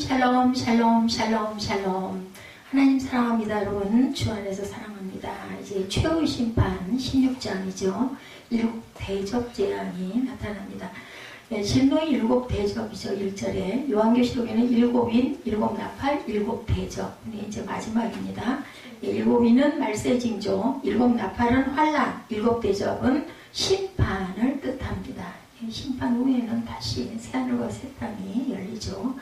샬롬 샬롬 샬롬 샬롬. 하나님 사랑합니다. 여러분 주 안에서 사랑합니다. 이제 최후의 심판 16장이죠. 일곱 대접 재앙이 나타납니다. 진노의 일곱 대접이죠. 1절에 요한계시록에는 일곱인, 일곱 나팔, 일곱 대접. 이제 마지막입니다. 일곱인은 말세징조, 일곱 나팔은 환란, 일곱 대접은 심판을 뜻합니다. 심판 후에는 다시 새하늘과 새 땅이 열리죠.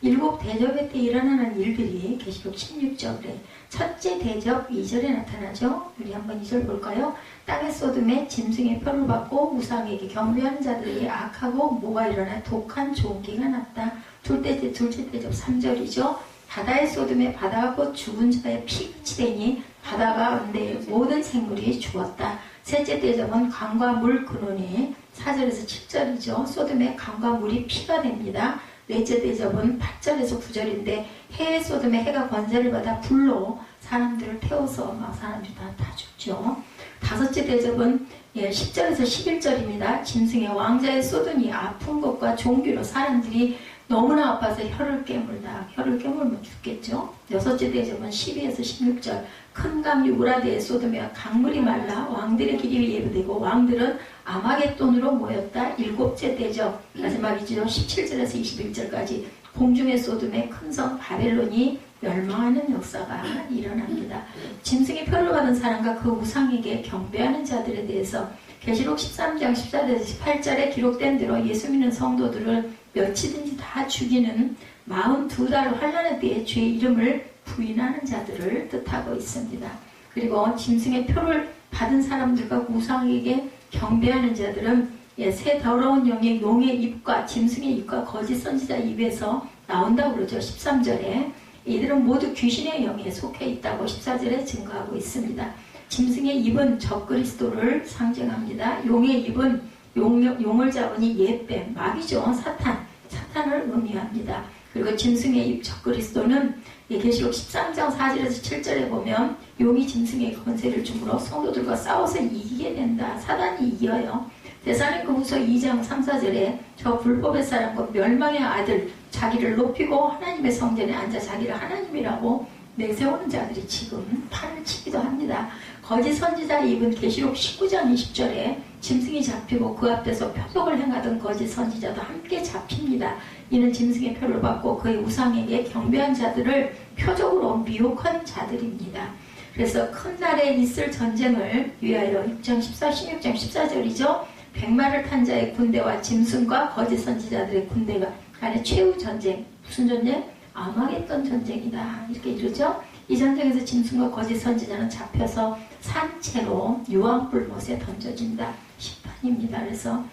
일곱 대접의 때 일어나는 일들이 계시록 16절에 첫째 대접 2절에 나타나죠. 우리 한번 2절 볼까요? 땅의 소돔에 짐승의 표를 받고 우상에게 경배하는 자들이 악하고 뭐가 일어나 독한 종기가 났다. 둘째 대접 3절이죠. 바다의 소돔에 바다가 곧 죽은 자의 피같이 되니 바다가 가운데 모든 생물이 죽었다. 셋째 대접은 강과 물 근원이 4절에서 7절이죠. 소돔의 강과 물이 피가 됩니다. 넷째 대접은 8절에서 9절인데 해의 소돔의 해가 권세를 받아 불로 사람들을 태워서 막 사람들이 다 죽죠. 다섯째 대접은 10절에서 11절입니다. 짐승의 왕자의 소돔이 아픈 것과 종기로 사람들이 너무나 아파서 혀를 깨물다. 혀를 깨물면 죽겠죠. 여섯째 대접은 12에서 16절 큰 강 유브라데의 소돔에 강물이 말라 왕들의 길이 예비되고 왕들은 아마겟돈으로 모였다. 일곱째 대접 마지막이죠. 17절에서 21절까지 공중의 소돔의 큰 성 바벨론이 멸망하는 역사가 일어납니다. 짐승의 표를 받은 사람과 그 우상에게 경배하는 자들에 대해서 계시록 13장 14절에서 18절에 기록된 대로 예수 믿는 성도들을 며칠든지 다 죽이는 42달 환란에 대해 주의 이름을 부인하는 자들을 뜻하고 있습니다. 그리고 짐승의 표를 받은 사람들과 우상에게 경배하는 자들은 새 더러운 영의 용의 입과 짐승의 입과 거짓 선지자 입에서 나온다고 그러죠. 13절에 이들은 모두 귀신의 영에 속해 있다고 14절에 증거하고 있습니다. 짐승의 입은 적그리스도를 상징합니다. 용의 입은 용을 잡으니 옛뱀, 마귀죠. 사탄을 의미합니다. 그리고 짐승의 입 적그리스도는 계시록 13장 4절에서 7절에 보면 용이 짐승의 권세를 주므로 성도들과 싸워서 이기게 된다. 사단이 이겨요. 데살로니가후서 2장 3, 4절에 저 불법의 사람과 멸망의 아들 자기를 높이고 하나님의 성전에 앉아 자기를 하나님이라고 내세우는 자들이 지금 판을 치기도 합니다. 거짓 선지자의 입은 계시록 19장 20절에 짐승이 잡히고 그 앞에서 표적을 행하던 거짓 선지자도 함께 잡힙니다. 이는 짐승의 표를 받고 그의 우상에게 경배한 자들을 표적으로 미혹한 자들입니다. 그래서 큰 날에 있을 전쟁을 위하여 6장 14, 16장 14절이죠. 백마를 탄 자의 군대와 짐승과 거짓 선지자들의 군대가 간의 최후 전쟁. 무슨 전쟁? 아마겟돈 전쟁이다. 이렇게 이르죠. 이 전쟁에서 짐승과 거짓 선지자는 잡혀서 산채로 유황불못에 던져진다. 심판입니다. 그래서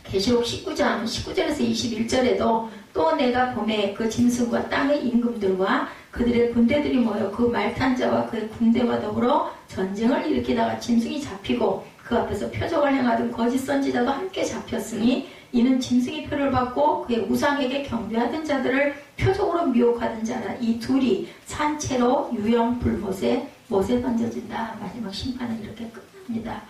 계시록 19장 19절에서 21절에도 또 내가 봄에 그 짐승과 땅의 임금들과 그들의 군대들이 모여 그 말탄 자와 그의 군대와 더불어 전쟁을 일으키다가 짐승이 잡히고 그 앞에서 표적을 행하던 거짓 선지자도 함께 잡혔으니 이는 짐승의 표를 받고 그의 우상에게 경배하던 자들을 표적으로 미혹하던 자라. 이 둘이 산채로 유황불못에 던져진다. 마지막 심판은 이렇게 끝납니다.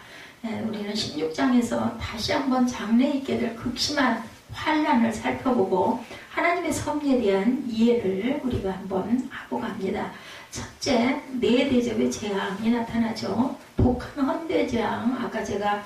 우리는 16장에서 다시 한번 장래 있게 될 극심한 환란을 살펴보고 하나님의 섭리에 대한 이해를 우리가 한번 하고 갑니다. 첫째, 네 대접의 재앙이 나타나죠. 독한 헌대 재앙, 아까 제가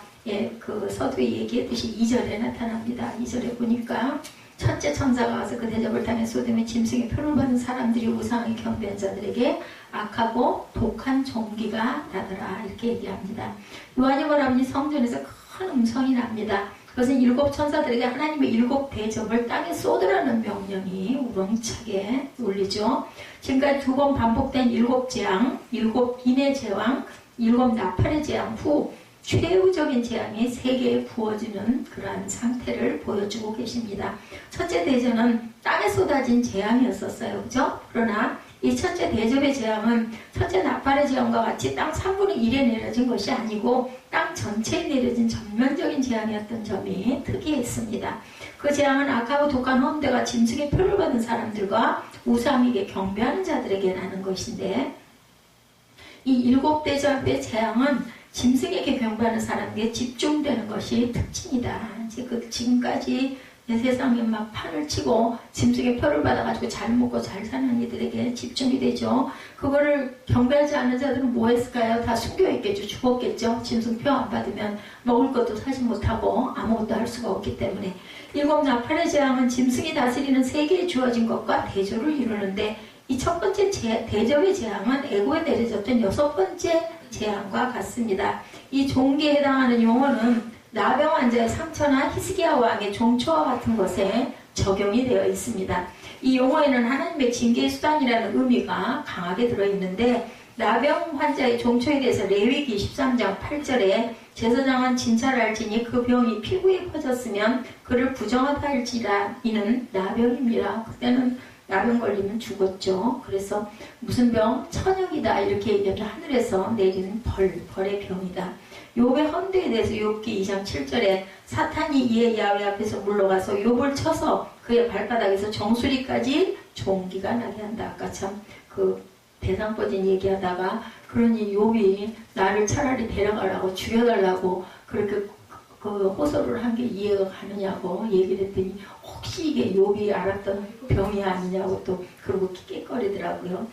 그 서두에 얘기했듯이 2절에 나타납니다. 2절에 보니까 첫째 천사가 와서 그 대접을 당해 소돔의 짐승의 표를 받은 사람들이 우상에 경배한 자들에게 악하고 독한 종기가 나더라. 이렇게 얘기합니다. 요한이 말하니 성전에서 큰 음성이 납니다. 그것은 일곱 천사들에게 하나님의 일곱 대접을 땅에 쏟으라는 명령이 우렁차게 울리죠. 지금까지 두 번 반복된 일곱 재앙, 일곱 인의 재앙, 일곱 나팔의 재앙 후 최후적인 재앙이 세계에 부어지는 그러한 상태를 보여주고 계십니다. 첫째 대접은 땅에 쏟아진 재앙이었었어요. 그죠? 그러나 이 첫째 대접의 재앙은 첫째 나팔의 재앙과 같이 땅 3분의 1에 내려진 것이 아니고 땅 전체에 내려진 전면적인 재앙이었던 점이 특이했습니다. 그 재앙은 악하고 독한 헌대가 짐승의 표를 받은 사람들과 우상에게 경배하는 자들에게 나는 것인데 이 일곱 대접의 재앙은 짐승에게 경배하는 사람에게 집중되는 것이 특징이다. 지금까지 세상에 막 판을 치고 짐승의 표를 받아가지고 잘 먹고 잘 사는 이들에게 집중이 되죠. 그거를 경배하지 않은 자들은 뭐 했을까요? 다 숨겨있겠죠. 죽었겠죠. 짐승표 안 받으면 먹을 것도 사지 못하고 아무것도 할 수가 없기 때문에. 일곱 나팔의 재앙은 짐승이 다스리는 세계에 주어진 것과 대조를 이루는데, 이 첫 번째 대접의 재앙은 애고에 내려졌던 여섯 번째 재앙과 같습니다. 이 종기에 해당하는 용어는 나병 환자의 상처나 히스기야 왕의 종초와 같은 것에 적용이 되어 있습니다. 이 용어에는 하나님의 징계의 수단이라는 의미가 강하게 들어있는데, 나병 환자의 종초에 대해서 레위기 13장 8절에 제사장은 진찰할지니 그 병이 피부에 퍼졌으면 그를 부정하다 할지라 이는 나병입니다. 그때는 나병 걸리면 죽었죠. 그래서 무슨 병? 천역이다 이렇게 얘기하면 하늘에서 내리는 벌의 병이다. 욥의 헌대에 대해서 욥기 2장 7절에 사탄이 이에 야훼 앞에서 물러가서 욥을 쳐서 그의 발바닥에서 정수리까지 종기가 나게 한다. 아까 참 그 대상포진 얘기하다가 그러니 욥이 나를 차라리 데려가라고 죽여달라고 그렇게 그 호소를 한 게 이해가 가느냐고 얘기를 했더니 혹시 이게 욥이 알았던 병이 아니냐고 또 그러고 킥킥거리더라고요.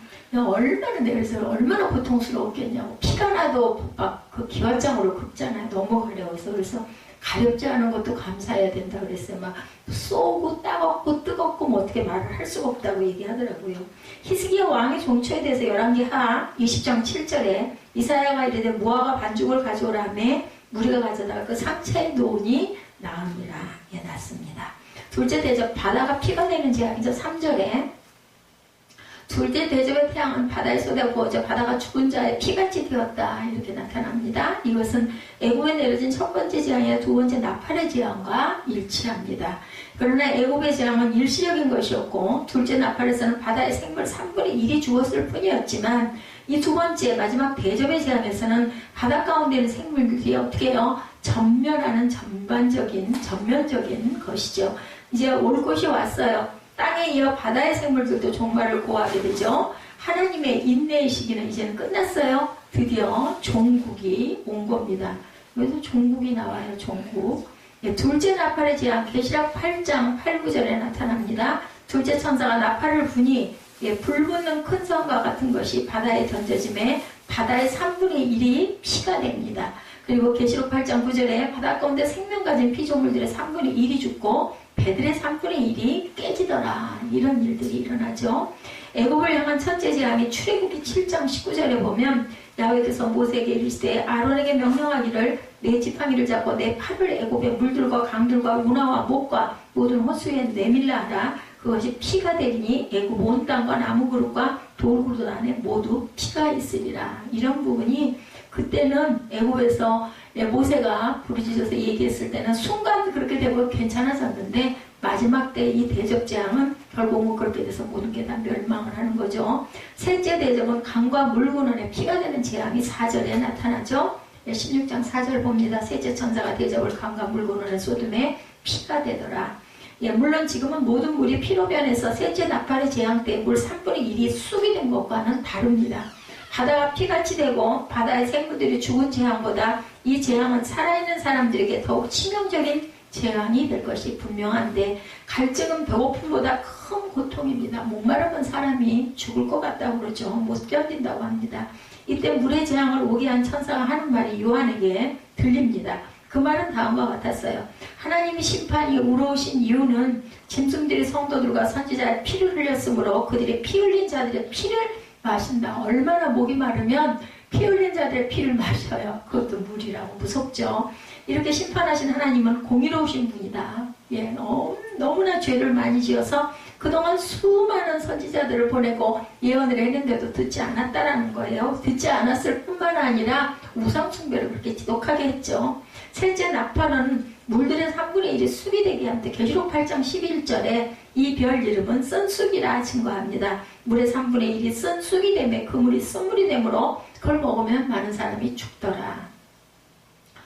얼마나 내려서 얼마나 고통스러웠겠냐고. 피가 나도 막 그 기왓장으로 긁잖아요. 너무 가려워서. 그래서 가렵지 않은 것도 감사해야 된다 그랬어요. 막 쏘고 따갑고 뜨겁고 뭐 어떻게 말을 할 수가 없다고 얘기하더라고요. 히스기야 왕의 종초에 대해서 열왕기하 20장 7절에 이사야가 이르되 무화과 반죽을 가져오라 하며 무리가 가져다가 그 상처에 놓으니 나으니라. 예, 났습니다. 둘째 대접, 바다가 피가 되는 재앙이죠. 3절에 둘째 대접의 태양은 바다에 쏟아 부어져 바다가 죽은 자의 피같이 되었다. 이렇게 나타납니다. 이것은 애굽에 내려진 첫 번째 재앙이나 두 번째 나팔의 재앙과 일치합니다. 그러나 애굽의 재앙은 일시적인 것이었고 둘째 나팔에서는 바다의 생물 3분의 1이 죽었을 뿐이었지만 이 두 번째 마지막 대접의 재앙에서는 바다 가운데 있는 생물들이 어떻게 해요? 전면하는 전면적인 것이죠. 이제 올 것이 왔어요. 땅에 이어 바다의 생물들도 종말을 고하게 되죠. 하나님의 인내의 시기는 이제는 끝났어요. 드디어 종국이 온 겁니다. 여기서 종국이 나와요. 종국. 예, 둘째 나팔의 재앙 계시록 8장 8, 9절에 나타납니다. 둘째 천사가 나팔을 부니 불붙는 큰 성과 같은 것이 바다에 던져짐에 바다의 3분의 1이 피가 됩니다. 그리고 계시록 8장 9절에 바다 가운데 생명 가진 피조물들의 3분의 1이 죽고 배들의 3분의 1이 깨지더라. 이런 일들이 일어나죠. 애굽을 향한 첫째 재앙이 출애굽기 7장 19절에 보면 야훼께서 모세에게 이르시되 아론에게 명령하기를 내 지팡이를 잡고 내 팔을 애굽의 물들과 강들과 운하와 목과 모든 호수에 내밀라 하라. 그것이 피가 되리니 애굽 온 땅과 나무 그릇과 돌 그릇 안에 모두 피가 있으리라. 이런 부분이 그때는 애굽에서 모세가 부르짖어서 얘기했을 때는 순간 그렇게 되고 괜찮아졌는데 마지막 때 이 대접 재앙은 결국은 그렇게 돼서 모든 게 다 멸망을 하는 거죠. 셋째 대접은 강과 물군원에 피가 되는 재앙이 4절에 나타나죠. 16장 4절 봅니다. 셋째 천사가 대접을 강과 물군원에 쏟음에 피가 되더라. 물론 지금은 모든 물이 피로 변해서 셋째 나팔의 재앙 때 물 3분의 1이 쑥이 된 것과는 다릅니다. 바다가 피같이 되고 바다의 생물들이 죽은 재앙보다 이 재앙은 살아있는 사람들에게 더욱 치명적인 재앙이 될 것이 분명한데 갈증은 배고픔보다 큰 고통입니다. 목마르면 사람이 죽을 것 같다고 그러죠. 못 견딘다고 합니다. 이때 물의 재앙을 오게 한 천사가 하는 말이 요한에게 들립니다. 그 말은 다음과 같았어요. 하나님이 심판이 우러우신 이유는 짐승들이 성도들과 선지자의 피를 흘렸으므로 그들의 피 흘린 자들의 피를 마신다. 얼마나 목이 마르면 피 흘린 자들의 피를 마셔요. 그것도 물이라고. 무섭죠. 이렇게 심판하신 하나님은 공의로우신 분이다. 예, 너무나 죄를 많이 지어서 그동안 수많은 선지자들을 보내고 예언을 했는데도 듣지 않았다라는 거예요. 듣지 않았을 뿐만 아니라 우상 숭배를 그렇게 지독하게 했죠. 셋째 나팔은 물들의 3분의 1이 쑥이 되게 한데 계시록 8장 11절에 이 별 이름은 쓴쑥이라 증거합니다. 물의 3분의 1이 쓴쑥이 되며 그 물이 쓴물이 되므로 그걸 먹으면 많은 사람이 죽더라.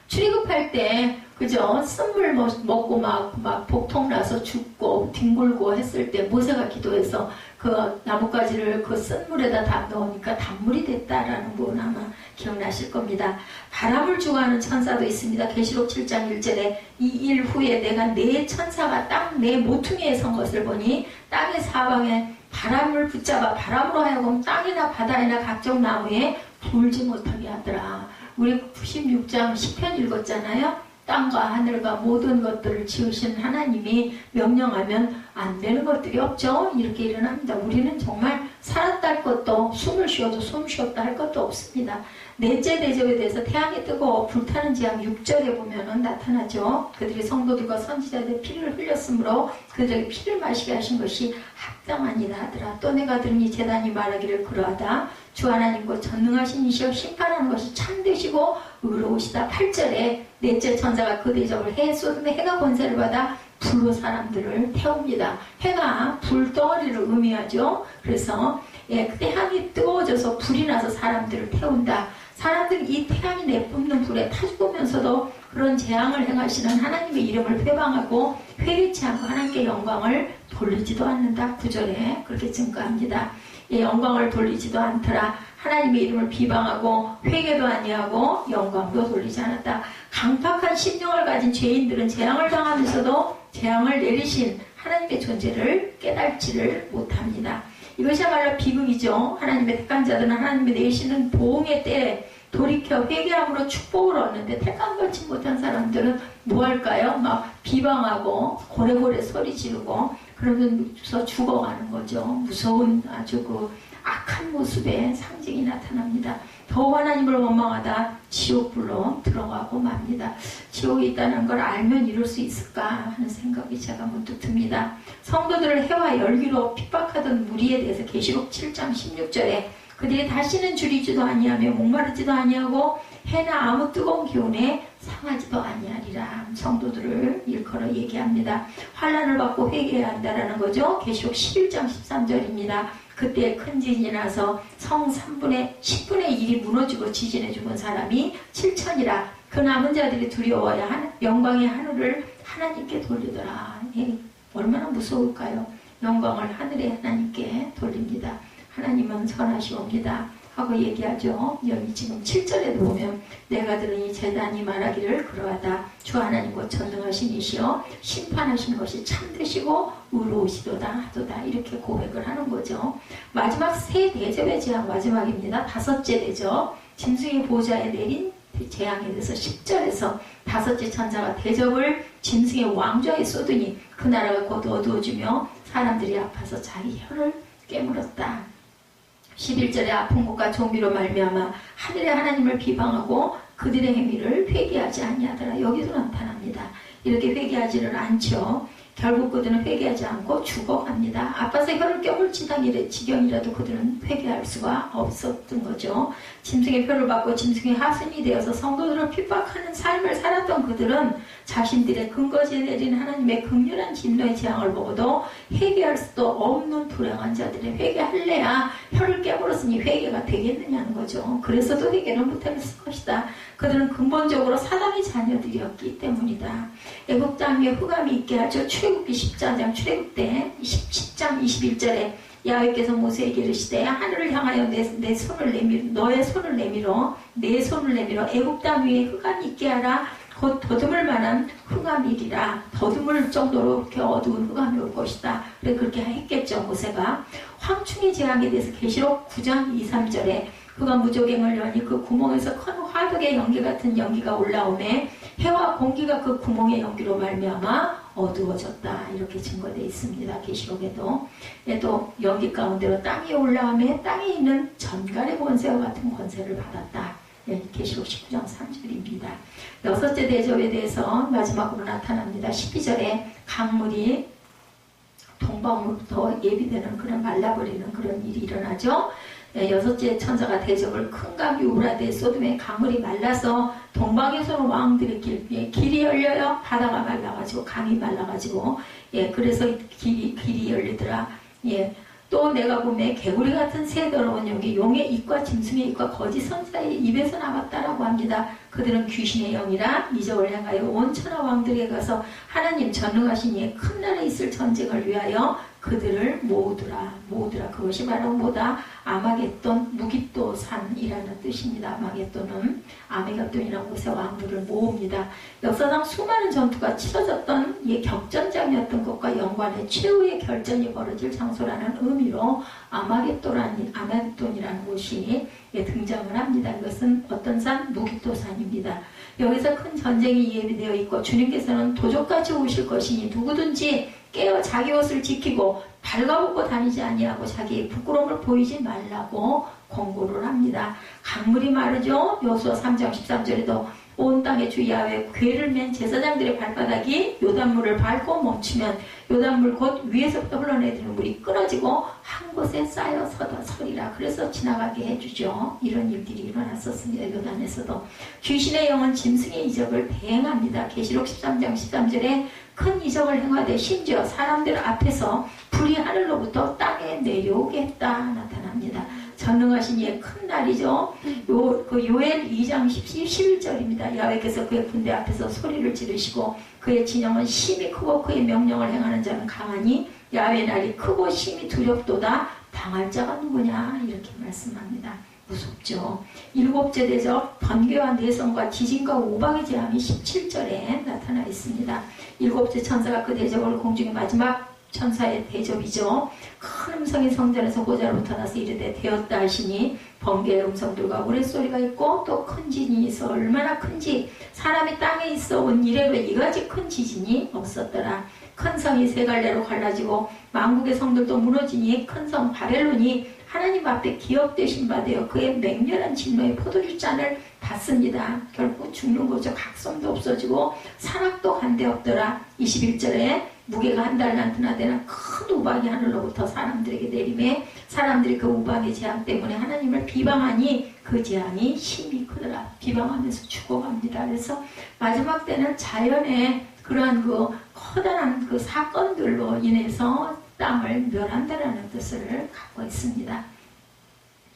출애굽할 때 그죠? 쓴물 먹고 막 복통나서 죽고 뒹굴고 했을 때 모세가 기도해서 그 나뭇가지를 그 쓴물에다 다 넣으니까 단물이 됐다라는 부분 아마 기억나실 겁니다. 바람을 주관하는 천사도 있습니다. 계시록 7장 1절에 이 일 후에 내가 네 천사가 땅 내 모퉁이에 선 것을 보니 땅의 사방에 바람을 붙잡아 바람으로 하여금 땅이나 바다이나 각종 나무에 불지 못하게 하더라. 우리 96장 10편 읽었잖아요. 땅과 하늘과 모든 것들을 지으신 하나님이 명령하면 안 되는 것들이 없죠. 이렇게 일어납니다. 우리는 정말 살았다 할 것도 숨을 쉬어도 숨 쉬었다 할 것도 없습니다. 넷째 대접에 대해서 태양이 뜨고 불타는 지하 6절에 보면은 나타나죠. 그들이 성도들과 선지자들의 피를 흘렸으므로 그들에게 피를 마시게 하신 것이 합당하니라 하더라. 또 내가 들으니 제단이 말하기를 그러하다. 주 하나님 곧 전능하신 이시여 심판하는 것이 참되시고 의로우시다. 8절에 넷째 천사가 그 대접을 해 쏟으며 해가 권세를 받아 불로 사람들을 태웁니다. 해가 불덩어리를 의미하죠. 그래서 태양이 뜨거워져서 불이 나서 사람들을 태운다. 사람들이 이 태양이 내뿜는 불에 타 죽으면서도 그런 재앙을 행하시는 하나님의 이름을 회방하고 회개치 않고 하나님께 영광을 돌리지도 않는다. 9절에 그렇게 증거합니다. 영광을 돌리지도 않더라. 하나님의 이름을 비방하고 회개도 아니하고 영광도 돌리지 않았다. 강팍한 심령을 가진 죄인들은 재앙을 당하면서도 재앙을 내리신 하나님의 존재를 깨닫지를 못합니다. 이것이야말로 비극이죠. 하나님의 택한 자들은 하나님의 내시는 보응의 때에 돌이켜 회개함으로 축복을 얻는데 택함 받지 못한 사람들은 뭐 할까요? 막 비방하고 고래고래 소리 지르고 그러면서 죽어가는 거죠. 무서운 아주 그 악한 모습의 상징이 나타납니다. 더 하나님을 원망하다 지옥불로 들어가고 맙니다. 지옥이 있다는 걸 알면 이럴 수 있을까 하는 생각이 제가 문득 듭니다. 성도들을 해와 열기로 핍박하던 무리에 대해서 계시록 7장 16절에 그들이 다시는 줄이지도 아니하며 목마르지도 아니하고 해나 아무 뜨거운 기운에 상하지도 아니하리라. 성도들을 일컬어 얘기합니다. 환난을 받고 회개해야 한다라는 거죠. 계시록 11장 13절입니다. 그때 큰 지진이 나서 성 10분의 1이 무너지고 지진에 죽은 사람이 7천이라. 그 남은 자들이 두려워야 영광의 하늘을 하나님께 돌리더라. 얼마나 무서울까요? 영광을 하늘의 하나님께 돌립니다. 하나님은 선하시옵니다 하고 얘기하죠. 여기 지금 7절에도 보면 내가 들으니 제단이 말하기를 그러하다. 주 하나님 곧 전능하신 이시여 심판하신 것이 참되시고 의로우시도다 하도다. 이렇게 고백을 하는 거죠. 마지막 세 대접의 재앙 마지막입니다. 다섯째 대접 짐승의 보좌에 내린 재앙에 대해서 10절에서 다섯째 천사가 대접을 짐승의 왕좌에 쏟으니 그 나라가 곧 어두워지며 사람들이 아파서 자기 혀를 깨물었다. 11절에 아픈 것과 좀비로 말미암아 하늘의 하나님을 비방하고 그들의 행위를 회개하지 아니하더라. 여기도 나타납니다. 이렇게 회개하지를 않죠. 결국 그들은 회개하지 않고 죽어갑니다. 아파서 혀를 깨물 지경이라도 그들은 회개할 수가 없었던 거죠. 짐승의 표를 받고 짐승의 하순이 되어서 성도들을 핍박하는 삶을 살았던 그들은 자신들의 근거지에 내린 하나님의 극렬한 진노의 재앙을 보고도 회개할 수도 없는 불행한 자들의 회개할래야 혀를 깨물었으니 회개가 되겠느냐는 거죠. 그래서도 회개를 못했을 것이다. 그들은 근본적으로 사단의 자녀들이었기 때문이다. 애굽 땅에 흑암이 있게 하죠. 출애굽기 14장 출애굽 때 10장 21절에 야훼께서 모세에게 이르시되 하늘을 향하여 내 손을 내밀어 너의 손을 내밀어 내 손을 내밀어 애굽 땅 위에 흑암이 있게 하라. 곧 더듬을 만한 흑암이리라. 더듬을 정도로 이렇게 어두운 흑암이 올 것이다. 그래 그렇게 했겠죠. 모세가. 황충의 재앙에 대해서 계시록 9장 2, 3절에 그가 무조갱을 여니 그 구멍에서 큰 화덕의 연기 같은 연기가 올라오매 해와 공기가 그 구멍의 연기로 말미암아 어두워졌다. 이렇게 증거되어 있습니다. 계시록에도. 또 연기 가운데로 땅이 올라오매 땅에 있는 전갈의 권세와 같은 권세를 받았다. 계시록 19장 3절입니다. 여섯째 대접에 대해서 마지막으로 나타납니다. 12절에 강물이 동방으로부터 예비되는 그런 말라버리는 그런 일이 일어나죠. 여섯째 천사가 대접을 큰 강이 우라데 쏟음에 강물이 말라서 동방에서는 왕들의 길이 열려요. 바다가 말라가지고 강이 말라가지고 그래서 길이 열리더라. 또 내가 보매 개구리 같은 새 더러운 영이 용의 입과 짐승의 입과 거짓 선지자의 입에서 나왔다라고 합니다. 그들은 귀신의 영이라 이적을 행하여 온 천하 왕들에게 가서 하나님 전능하신 이의 큰 날에 있을 전쟁을 위하여 그들을 모으더라. 그것이 바로 뭐다? 아마겟돈 무깃도 산이라는 뜻입니다. 아마겟돈은 아메겟돈이라는 곳에 왕들을 모읍니다. 역사상 수많은 전투가 치러졌던 이 격전장이었던 것과 연관해 최후의 결전이 벌어질 장소라는 의미로 아마겟돈이라는 곳이 등장을 합니다. 이것은 어떤 산? 무깃도 산입니다. 여기서 큰 전쟁이 예비되어 있고 주님께서는 도적같이 오실 것이니 누구든지 깨어 자기 옷을 지키고 발가벗고 다니지 아니하고 자기의 부끄러움을 보이지 말라고 권고를 합니다. 강물이 마르죠. 여호수아 3장 13절에도 온 땅의 주 야훼 궤를 맨 제사장들의 발바닥이 요단물을 밟고 멈추면 요단물 곧 위에서부터 흘러내리는 물이 끊어지고 한 곳에 쌓여 서리라. 그래서 지나가게 해주죠. 이런 일들이 일어났었습니다. 요단에서도. 귀신의 영은 짐승의 이적을 대행합니다. 계시록 13장 13절에 큰 이적을 행하되 심지어 사람들 앞에서 불이 하늘로부터 땅에 내려오게 했다 나타납니다. 전능하신 이의 큰 날이죠. 요엘 2장 11절입니다. 야훼께서 그의 군대 앞에서 소리를 지르시고 그의 진영은 심히 크고 그의 명령을 행하는 자는 강하니 야훼의 날이 크고 심히 두렵도다. 당할 자가 누구냐 이렇게 말씀합니다. 무섭죠. 일곱째 대적 번개와 내성과 지진과 우박의 재앙이 17절에 나타나 있습니다. 일곱째 천사가 그 대적을 공중의 마지막 천사의 대접이죠. 큰 음성이 성전에서 보좌로부터 나서 이르되 되었다 하시니 번개의 음성들과 우레소리가 있고 또 큰 지진이 있어 얼마나 큰지 사람이 땅에 있어 온 이래로 이같이 큰 지진이 없었더라. 큰 성이 세 갈래로 갈라지고 만국의 성들도 무너지니 큰 성 바벨론이 하나님 앞에 기업되신 바 되어 그의 맹렬한 진노의 포도주 잔을 받습니다. 결국 죽는 거죠. 각성도 없어지고 산악도 한데 없더라. 21절에 무게가 한 달란트나 되는 큰 우박이 하늘로부터 사람들에게 내림에 사람들이 그 우박의 재앙 때문에 하나님을 비방하니 그 재앙이 심히 크더라. 비방하면서 죽어갑니다. 그래서 마지막 때는 자연의 그러한 그 커다란 그 사건들로 인해서 땅을 멸한다라는 뜻을 갖고 있습니다.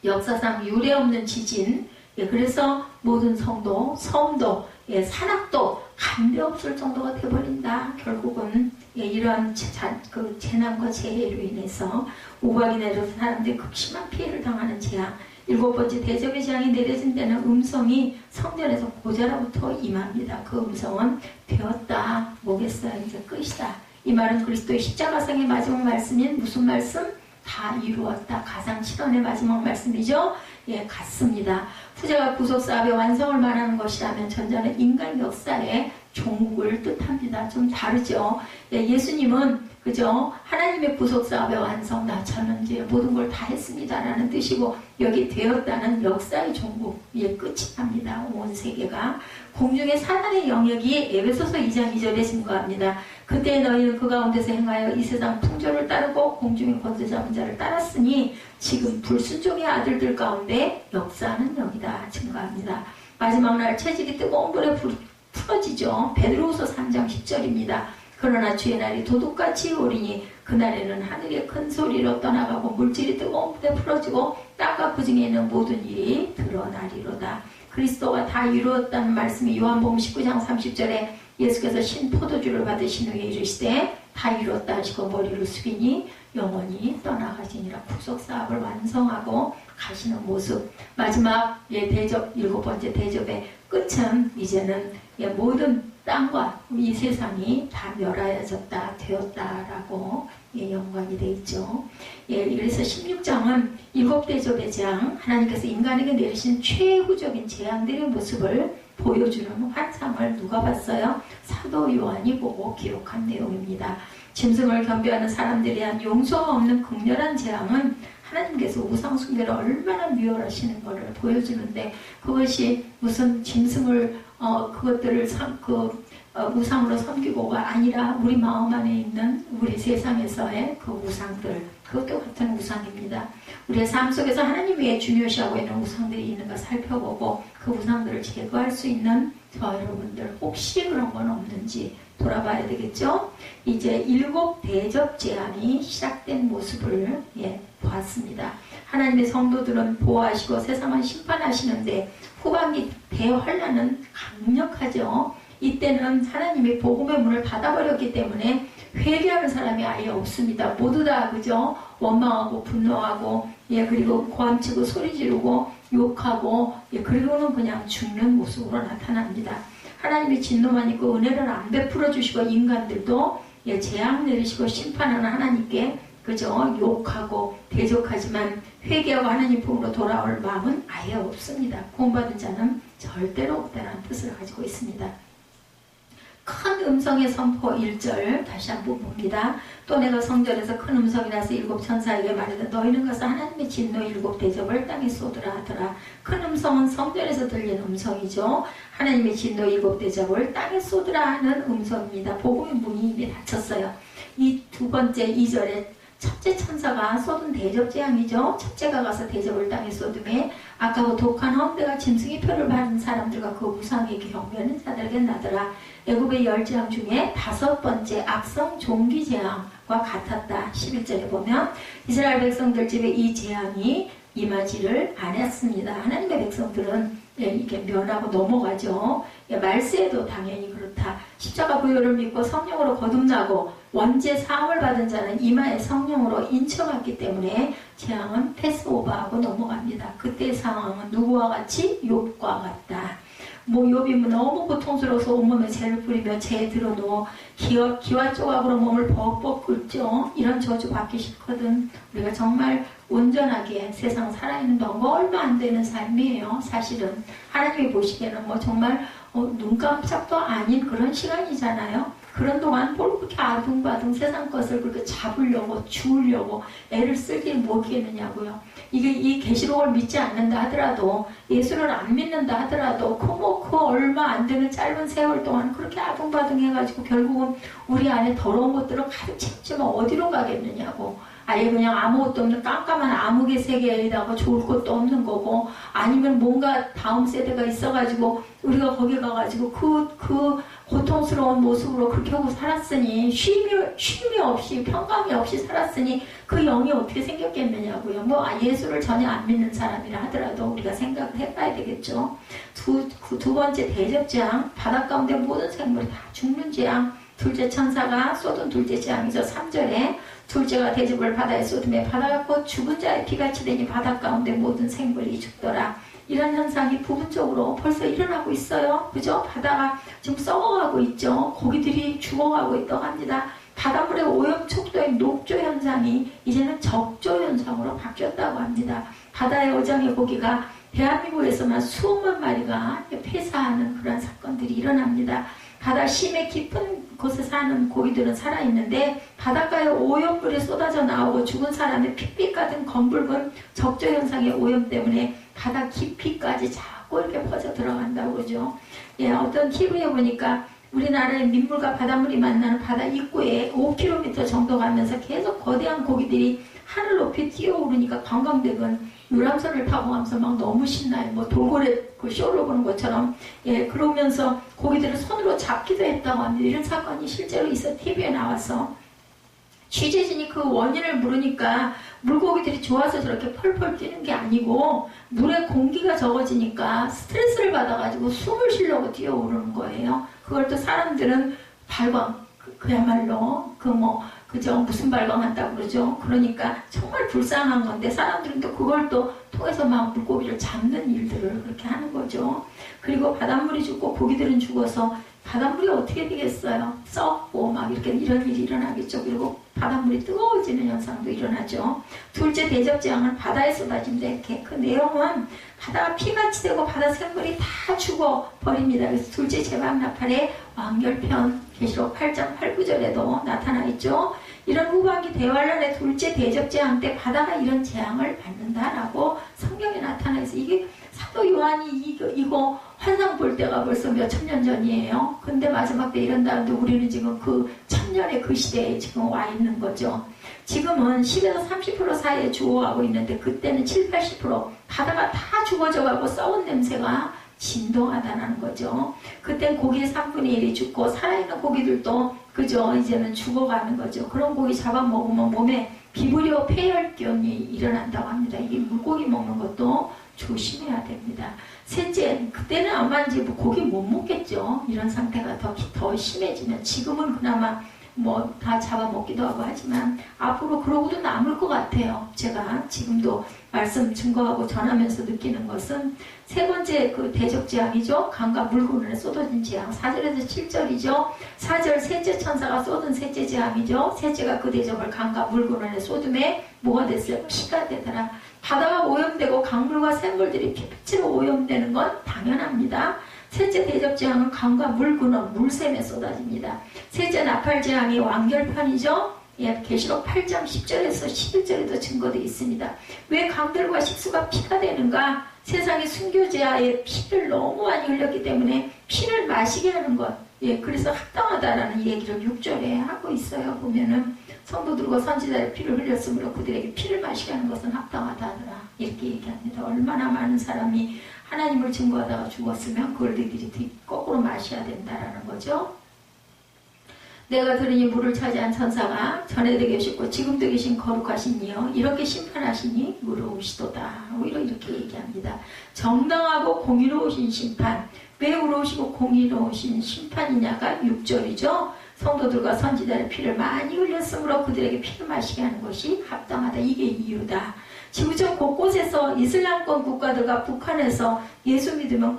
역사상 유례없는 지진, 그래서 모든 성도, 섬도, 산악도 간데없을 정도가 되어버린다. 결국은 이러한 재난과 재해로 인해서 우박이 내려서 사람들이 극심한 피해를 당하는 재앙, 일곱 번째 대접의 재앙이 내려진 데는 음성이 성전에서 보좌로부터 임합니다. 그 음성은 되었다, 뭐겠어요, 이제 끝이다. 이 말은 그리스도의 십자가상의 마지막 말씀인 무슨 말씀? 다 이루었다. 가상 7원의 마지막 말씀이죠. 같습니다. 후자가 구속 사업의 완성을 말하는 것이라면 전자는 인간 역사의 종국을 뜻합니다. 좀 다르죠. 예수님은 그죠? 하나님의 구속 사업의 완성, 저는 이제 모든 걸 다 했습니다라는 뜻이고 여기 되었다는 역사의 종국의 끝이 납니다. 온 세계가. 공중의 사단의 영역이 에베소서 2장 2절에 증거합니다. 그때 너희는 그 가운데서 행하여 이 세상 풍조를 따르고 공중의 권세 잡은 자를 따랐으니 지금 불순종의 아들들 가운데 역사하는 영이다 증거합니다. 마지막 날 체질이 뜨거운 불에 풀어지죠. 베드로후서 3장 10절입니다. 그러나 주의 날이 도둑같이 오리니 그날에는 하늘의 큰 소리로 떠나가고 물질이 뜨거운 불에 풀어지고 땅과 그 중에 있는 모든 일이 드러나리로다. 그리스도가 다 이루었다는 말씀이 요한복음 19장 30절에 예수께서 신 포도주를 받으신 후에 이르시되 다 이루었다 하시고 머리를 숙이니 영원히 떠나가시니라. 구속사업을 완성하고 가시는 모습. 마지막 대접, 일곱 번째 대접의 끝은 이제는 모든 땅과 이 세상이 다 멸하여졌다, 되었다라고 연관이 되어 있죠. 그래서 16장은 일곱 대접의 재앙, 하나님께서 인간에게 내리신 최후적인 재앙들의 모습을 보여주는 환상을 누가 봤어요? 사도 요한이 보고 기록한 내용입니다. 짐승을 경배하는 사람들에 대한 용서가 없는 극렬한 재앙은 하나님께서 우상 숭배를 얼마나 미워하시는 것을 보여주는데 그것이 무슨 짐승을 그것들을 우상으로 섬기고가 아니라 우리 마음 안에 있는 우리 세상에서의 그 우상들, 그것도 같은 우상입니다. 우리의 삶 속에서 하나님 외에 중요시하고 있는 우상들이 있는가 살펴보고 그 우상들을 제거할 수 있는 저 여러분들 혹시 그런 건 없는지 돌아봐야 되겠죠. 이제 일곱 대접 재앙이 시작된 모습을 보았습니다. 하나님의 성도들은 보호하시고 세상을 심판하시는데 후반기 대환란은 강력하죠. 이때는 하나님이 복음의 문을 닫아버렸기 때문에 회개하는 사람이 아예 없습니다. 모두 다 그죠? 원망하고 분노하고 그리고 고함치고 소리 지르고 욕하고 그리고는 그냥 죽는 모습으로 나타납니다. 하나님이 진노만 있고 은혜를 안 베풀어 주시고 인간들도 재앙 내리시고 심판하는 하나님께 그죠? 욕하고 대적하지만 회개하고 하나님 품으로 돌아올 마음은 아예 없습니다. 구원받은 자는 절대로 없다는 뜻을 가지고 있습니다. 큰 음성의 선포 1절 다시 한번 봅니다. 또 내가 성전에서 큰 음성이 나서 일곱 천사에게 말하되 너희는 가서 하나님의 진노 일곱 대접을 땅에 쏟으라 하더라. 큰 음성은 성전에서 들리는 음성이죠. 하나님의 진노 일곱 대접을 땅에 쏟으라 하는 음성입니다. 복음의 문이 이미 닫혔어요. 이 두 번째 2절에 첫째 천사가 쏟은 대접 재앙이죠. 첫째가 가서 대접을 땅에 쏟음에 악하고 독한 험대가 짐승의 표를 받은 사람들과 그 우상에게 경배하는 자들에게 나더라. 애굽의 열 재앙 중에 다섯 번째 악성 종기 재앙과 같았다. 11절에 보면 이스라엘 백성들 집에 이 재앙이 임하지를 않았습니다. 하나님의 백성들은 이렇게 면하고 넘어가죠. 말세에도 당연히 그렇다. 십자가 부요를 믿고 성령으로 거듭나고 원죄 사함을 받은 자는 이마에 성령으로 인쳐갔기 때문에 재앙은 패스오버하고 넘어갑니다. 그때의 상황은 누구와 같이 욥과 같다. 욥이 너무 고통스러워서 온몸에 재를 뿌리며 재에 들어누워 기와 조각으로 몸을 벅벅 긁죠. 이런 저주 받기 싫거든. 우리가 정말 온전하게 세상 살아있는 동안 얼마 안 되는 삶이에요. 사실은 하나님이 보시기에는 정말 눈 깜짝도 아닌 그런 시간이잖아요. 그런 동안 뭘 그렇게 아둥바둥 세상 것을 그렇게 잡으려고 주우려고 애를 쓸길 뭐겠느냐고요. 이게 이 계시록을 믿지 않는다 하더라도 예수를 안 믿는다 하더라도 그 얼마 안 되는 짧은 세월 동안 그렇게 아둥바둥 해가지고 결국은 우리 안에 더러운 것들을 가득 채우지만 어디로 가겠느냐고. 아예 그냥 아무것도 없는 깜깜한 암흑의 세계에다가 좋을 것도 없는 거고 아니면 뭔가 다음 세대가 있어가지고 우리가 거기 가가지고 그 고통스러운 모습으로 그렇게 하고 살았으니 쉼이 없이 평강이 없이 살았으니 그 영이 어떻게 생겼겠느냐고요. 예수를 전혀 안 믿는 사람이라 하더라도 우리가 생각을 해봐야 되겠죠. 두 번째 대접 재앙, 바닷 가운데 모든 생물이 다 죽는 재앙. 둘째 천사가 쏟은 둘째 재앙이죠. 3절에 둘째가 대접을 바다에 쏟음에 바다가 곧 죽은 자의 피같이 되니 바닷 가운데 모든 생물이 죽더라. 이런 현상이 부분적으로 벌써 일어나고 있어요. 그죠? 바다가 지금 썩어가고 있죠. 고기들이 죽어가고 있다고 합니다. 바닷물의 오염 척도의 녹조 현상이 이제는 적조 현상으로 바뀌었다고 합니다. 바다의 어장의 고기가 대한민국에서만 수억만 마리가 폐사하는 그런 사건들이 일어납니다. 바다 심해 깊은 곳에 사는 고기들은 살아있는데 바닷가에 오염물이 쏟아져 나오고 죽은 사람의 핏빛 같은 검붉은 적조 현상의 오염 때문에 바다 깊이까지 자꾸 이렇게 퍼져 들어간다고 그러죠. 어떤 TV에 보니까 우리나라의 민물과 바닷물이 만나는 바다 입구에 5km 정도 가면서 계속 거대한 고기들이 하늘 높이 뛰어오르니까 관광객은 유람선을 타고 가면서 막 너무 신나요. 돌고래 그 쇼를 보는 것처럼 그러면서 고기들을 손으로 잡기도 했다고 합니다. 이런 사건이 실제로 있어 TV에 나와서 취재진이 그 원인을 물으니까 물고기들이 좋아서 저렇게 펄펄 뛰는 게 아니고 물에 공기가 적어지니까 스트레스를 받아가지고 숨을 쉬려고 뛰어오르는 거예요. 그걸 또 사람들은 발광 그야말로 그죠? 무슨 발광한다고 그러죠? 그러니까 정말 불쌍한 건데 사람들은 또 그걸 또 통해서 막 물고기를 잡는 일들을 그렇게 하는 거죠. 그리고 바닷물이 죽고 고기들은 죽어서 바닷물이 어떻게 되겠어요? 썩고 막 이렇게 이런 일이 일어나겠죠. 그리고 바닷물이 뜨거워지는 현상도 일어나죠. 둘째 대접 재앙은 바다에 쏟아진대. 그 내용은 바다가 피같이 되고 바다 생물이 다 죽어버립니다. 그래서 둘째 제방 나팔의 완결편 계시록 8장 8, 9절에도 나타나 있죠. 이런 후반기 대환란의 둘째 대접 재앙 때 바다가 이런 재앙을 받는다라고 성경에 나타나 있어요. 이게 사도 요한이 이거 환상 볼 때가 벌써 몇 천 년 전이에요. 근데 마지막 때 이런다는데 우리는 지금 그 천년의 그 시대에 지금 와 있는 거죠. 지금은 10에서 30% 사이에 죽어가고 있는데 그때는 7, 80% 바다가 다 죽어져가고 썩은 냄새가 진동하다는 거죠. 그땐 고기의 3분의 1이 죽고 살아있는 고기들도 그죠? 이제는 죽어가는 거죠. 그런 고기 잡아먹으면 몸에 비브리오 폐혈증이 일어난다고 합니다. 이게 물고기 먹는 것도 조심해야 됩니다. 셋째, 그때는 아마 이제 뭐 고기 못 먹겠죠. 이런 상태가 더 심해지면. 지금은 그나마 뭐 다 잡아먹기도 하고 하지만 앞으로 그러고도 남을 것 같아요. 제가 지금도 말씀 증거하고 전하면서 느끼는 것은 세 번째 그 대적 재앙이죠. 강과 물구름에 쏟아진 재앙. 4절에서 7절이죠. 4절 셋째 천사가 쏟은 셋째 재앙이죠. 셋째가 그 대적을 강과 물구름에 쏟음에 뭐가 됐어요? 피가 되더라. 바다가 오염되고 강물과 샘물들이 피빛으로 오염되는 건 당연합니다. 셋째 대적 재앙은 강과 물구름, 물샘에 쏟아집니다. 셋째 나팔 재앙이 완결편이죠. 예, 계시록 8장 10절에서 11절에도 증거되어 있습니다. 왜 강들과 식수가 피가 되는가? 세상의 순교자의 피를 너무 많이 흘렸기 때문에 피를 마시게 하는 것. 예, 그래서 합당하다라는 얘기를 6절에 하고 있어요. 보면은 성도들과 선지자의 피를 흘렸으므로 그들에게 피를 마시게 하는 것은 합당하다 하더라. 이렇게 얘기합니다. 얼마나 많은 사람이 하나님을 증거하다가 죽었으면 그걸 너희들이 거꾸로 마셔야 된다라는 거죠. 내가 들으니 물을 차지한 천사가 전에도 계셨고 지금도 계신 거룩하신 이여 이렇게 심판하시니 의로우시도다. 오히려 이렇게 얘기합니다. 정당하고 공의로우신 심판. 왜 의로우시고 공의로우신 심판이냐가 6절이죠. 성도들과 선지자의 피를 많이 흘렸으므로 그들에게 피를 마시게 하는 것이 합당하다. 이게 이유다. 지구촌 곳곳에서 이슬람권 국가들과 북한에서 예수 믿으면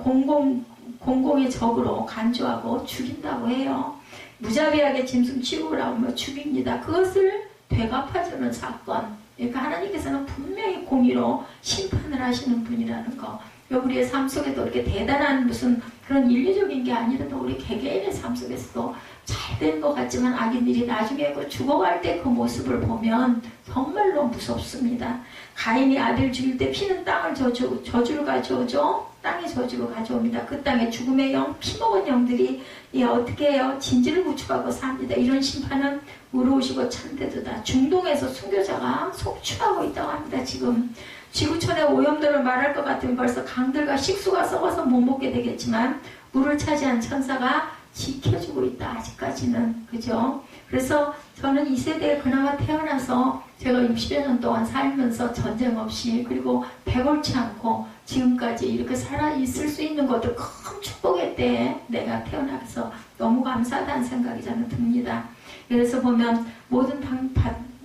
공공의 적으로 간주하고 죽인다고 해요. 무자비하게 짐승 취급을 하면 죽입니다. 그것을 되갚아주는 사건. 그러니까 하나님께서는 분명히 공의로 심판을 하시는 분이라는 거. 우리의 삶 속에도 이렇게 대단한 무슨 그런 인류적인 게 아니라도 우리 개개인의 삶 속에서도 잘 된 것 같지만 악인들이 나중에 그 죽어갈 때 그 모습을 보면 정말로 무섭습니다. 가인이 아들 죽일 때 피는 땅을 저주를 가져오죠. 땅의 저주를 가져옵니다. 그 땅에 죽음의 영, 피먹은 영들이 어떻게 해요? 진지를 구축하고 삽니다. 이런 심판은 의로우시고 참되도다. 중동에서 순교자가 속출하고 있다고 합니다. 지금 지구촌의 오염도를 말할 것 같으면 벌써 강들과 식수가 썩어서 못 먹게 되겠지만 물을 차지한 천사가 지켜주고 있다. 아직까지는. 그죠? 그래서 저는 이 세대에 그나마 태어나서 제가 60여 년 동안 살면서 전쟁 없이 그리고 배골치 않고 지금까지 이렇게 살아있을 수 있는 것도 큰 축복의 때에 내가 태어나서 너무 감사하다는 생각이 저는 듭니다. 그래서 보면 모든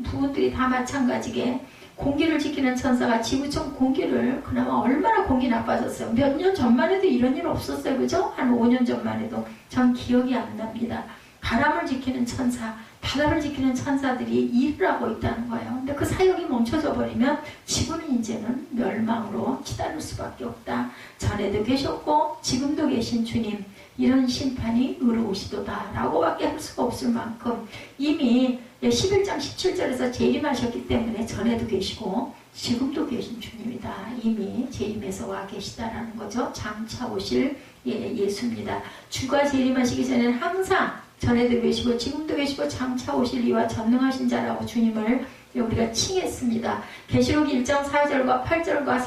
부분들이 다 마찬가지게 공기를 지키는 천사가 지구촌 공기를 그나마 얼마나 공기 나빠졌어요. 몇 년 전만 해도 이런 일 없었어요. 그죠? 한 5년 전만 해도 전 기억이 안 납니다. 바람을 지키는 천사, 바다를 지키는 천사들이 일을 하고 있다는 거예요. 근데 그 사역이 멈춰져 버리면 지구는 이제는 멸망으로 치달을 수밖에 없다. 전에도 계셨고 지금도 계신 주님, 이런 심판이 의로우시도다 라고밖에 할 수가 없을 만큼 이미 11장 17절에서 재림하셨기 때문에 전에도 계시고 지금도 계신 주님이다. 이미 재림해서 와 계시다라는 거죠. 장차 오실 예수입니다. 주가 재림하시기 전에는 항상 전에도 계시고 지금도 계시고 장차 오실 이와 전능하신 자라고 주님을 우리가 칭했습니다. 계시록 1장 4절과 8절과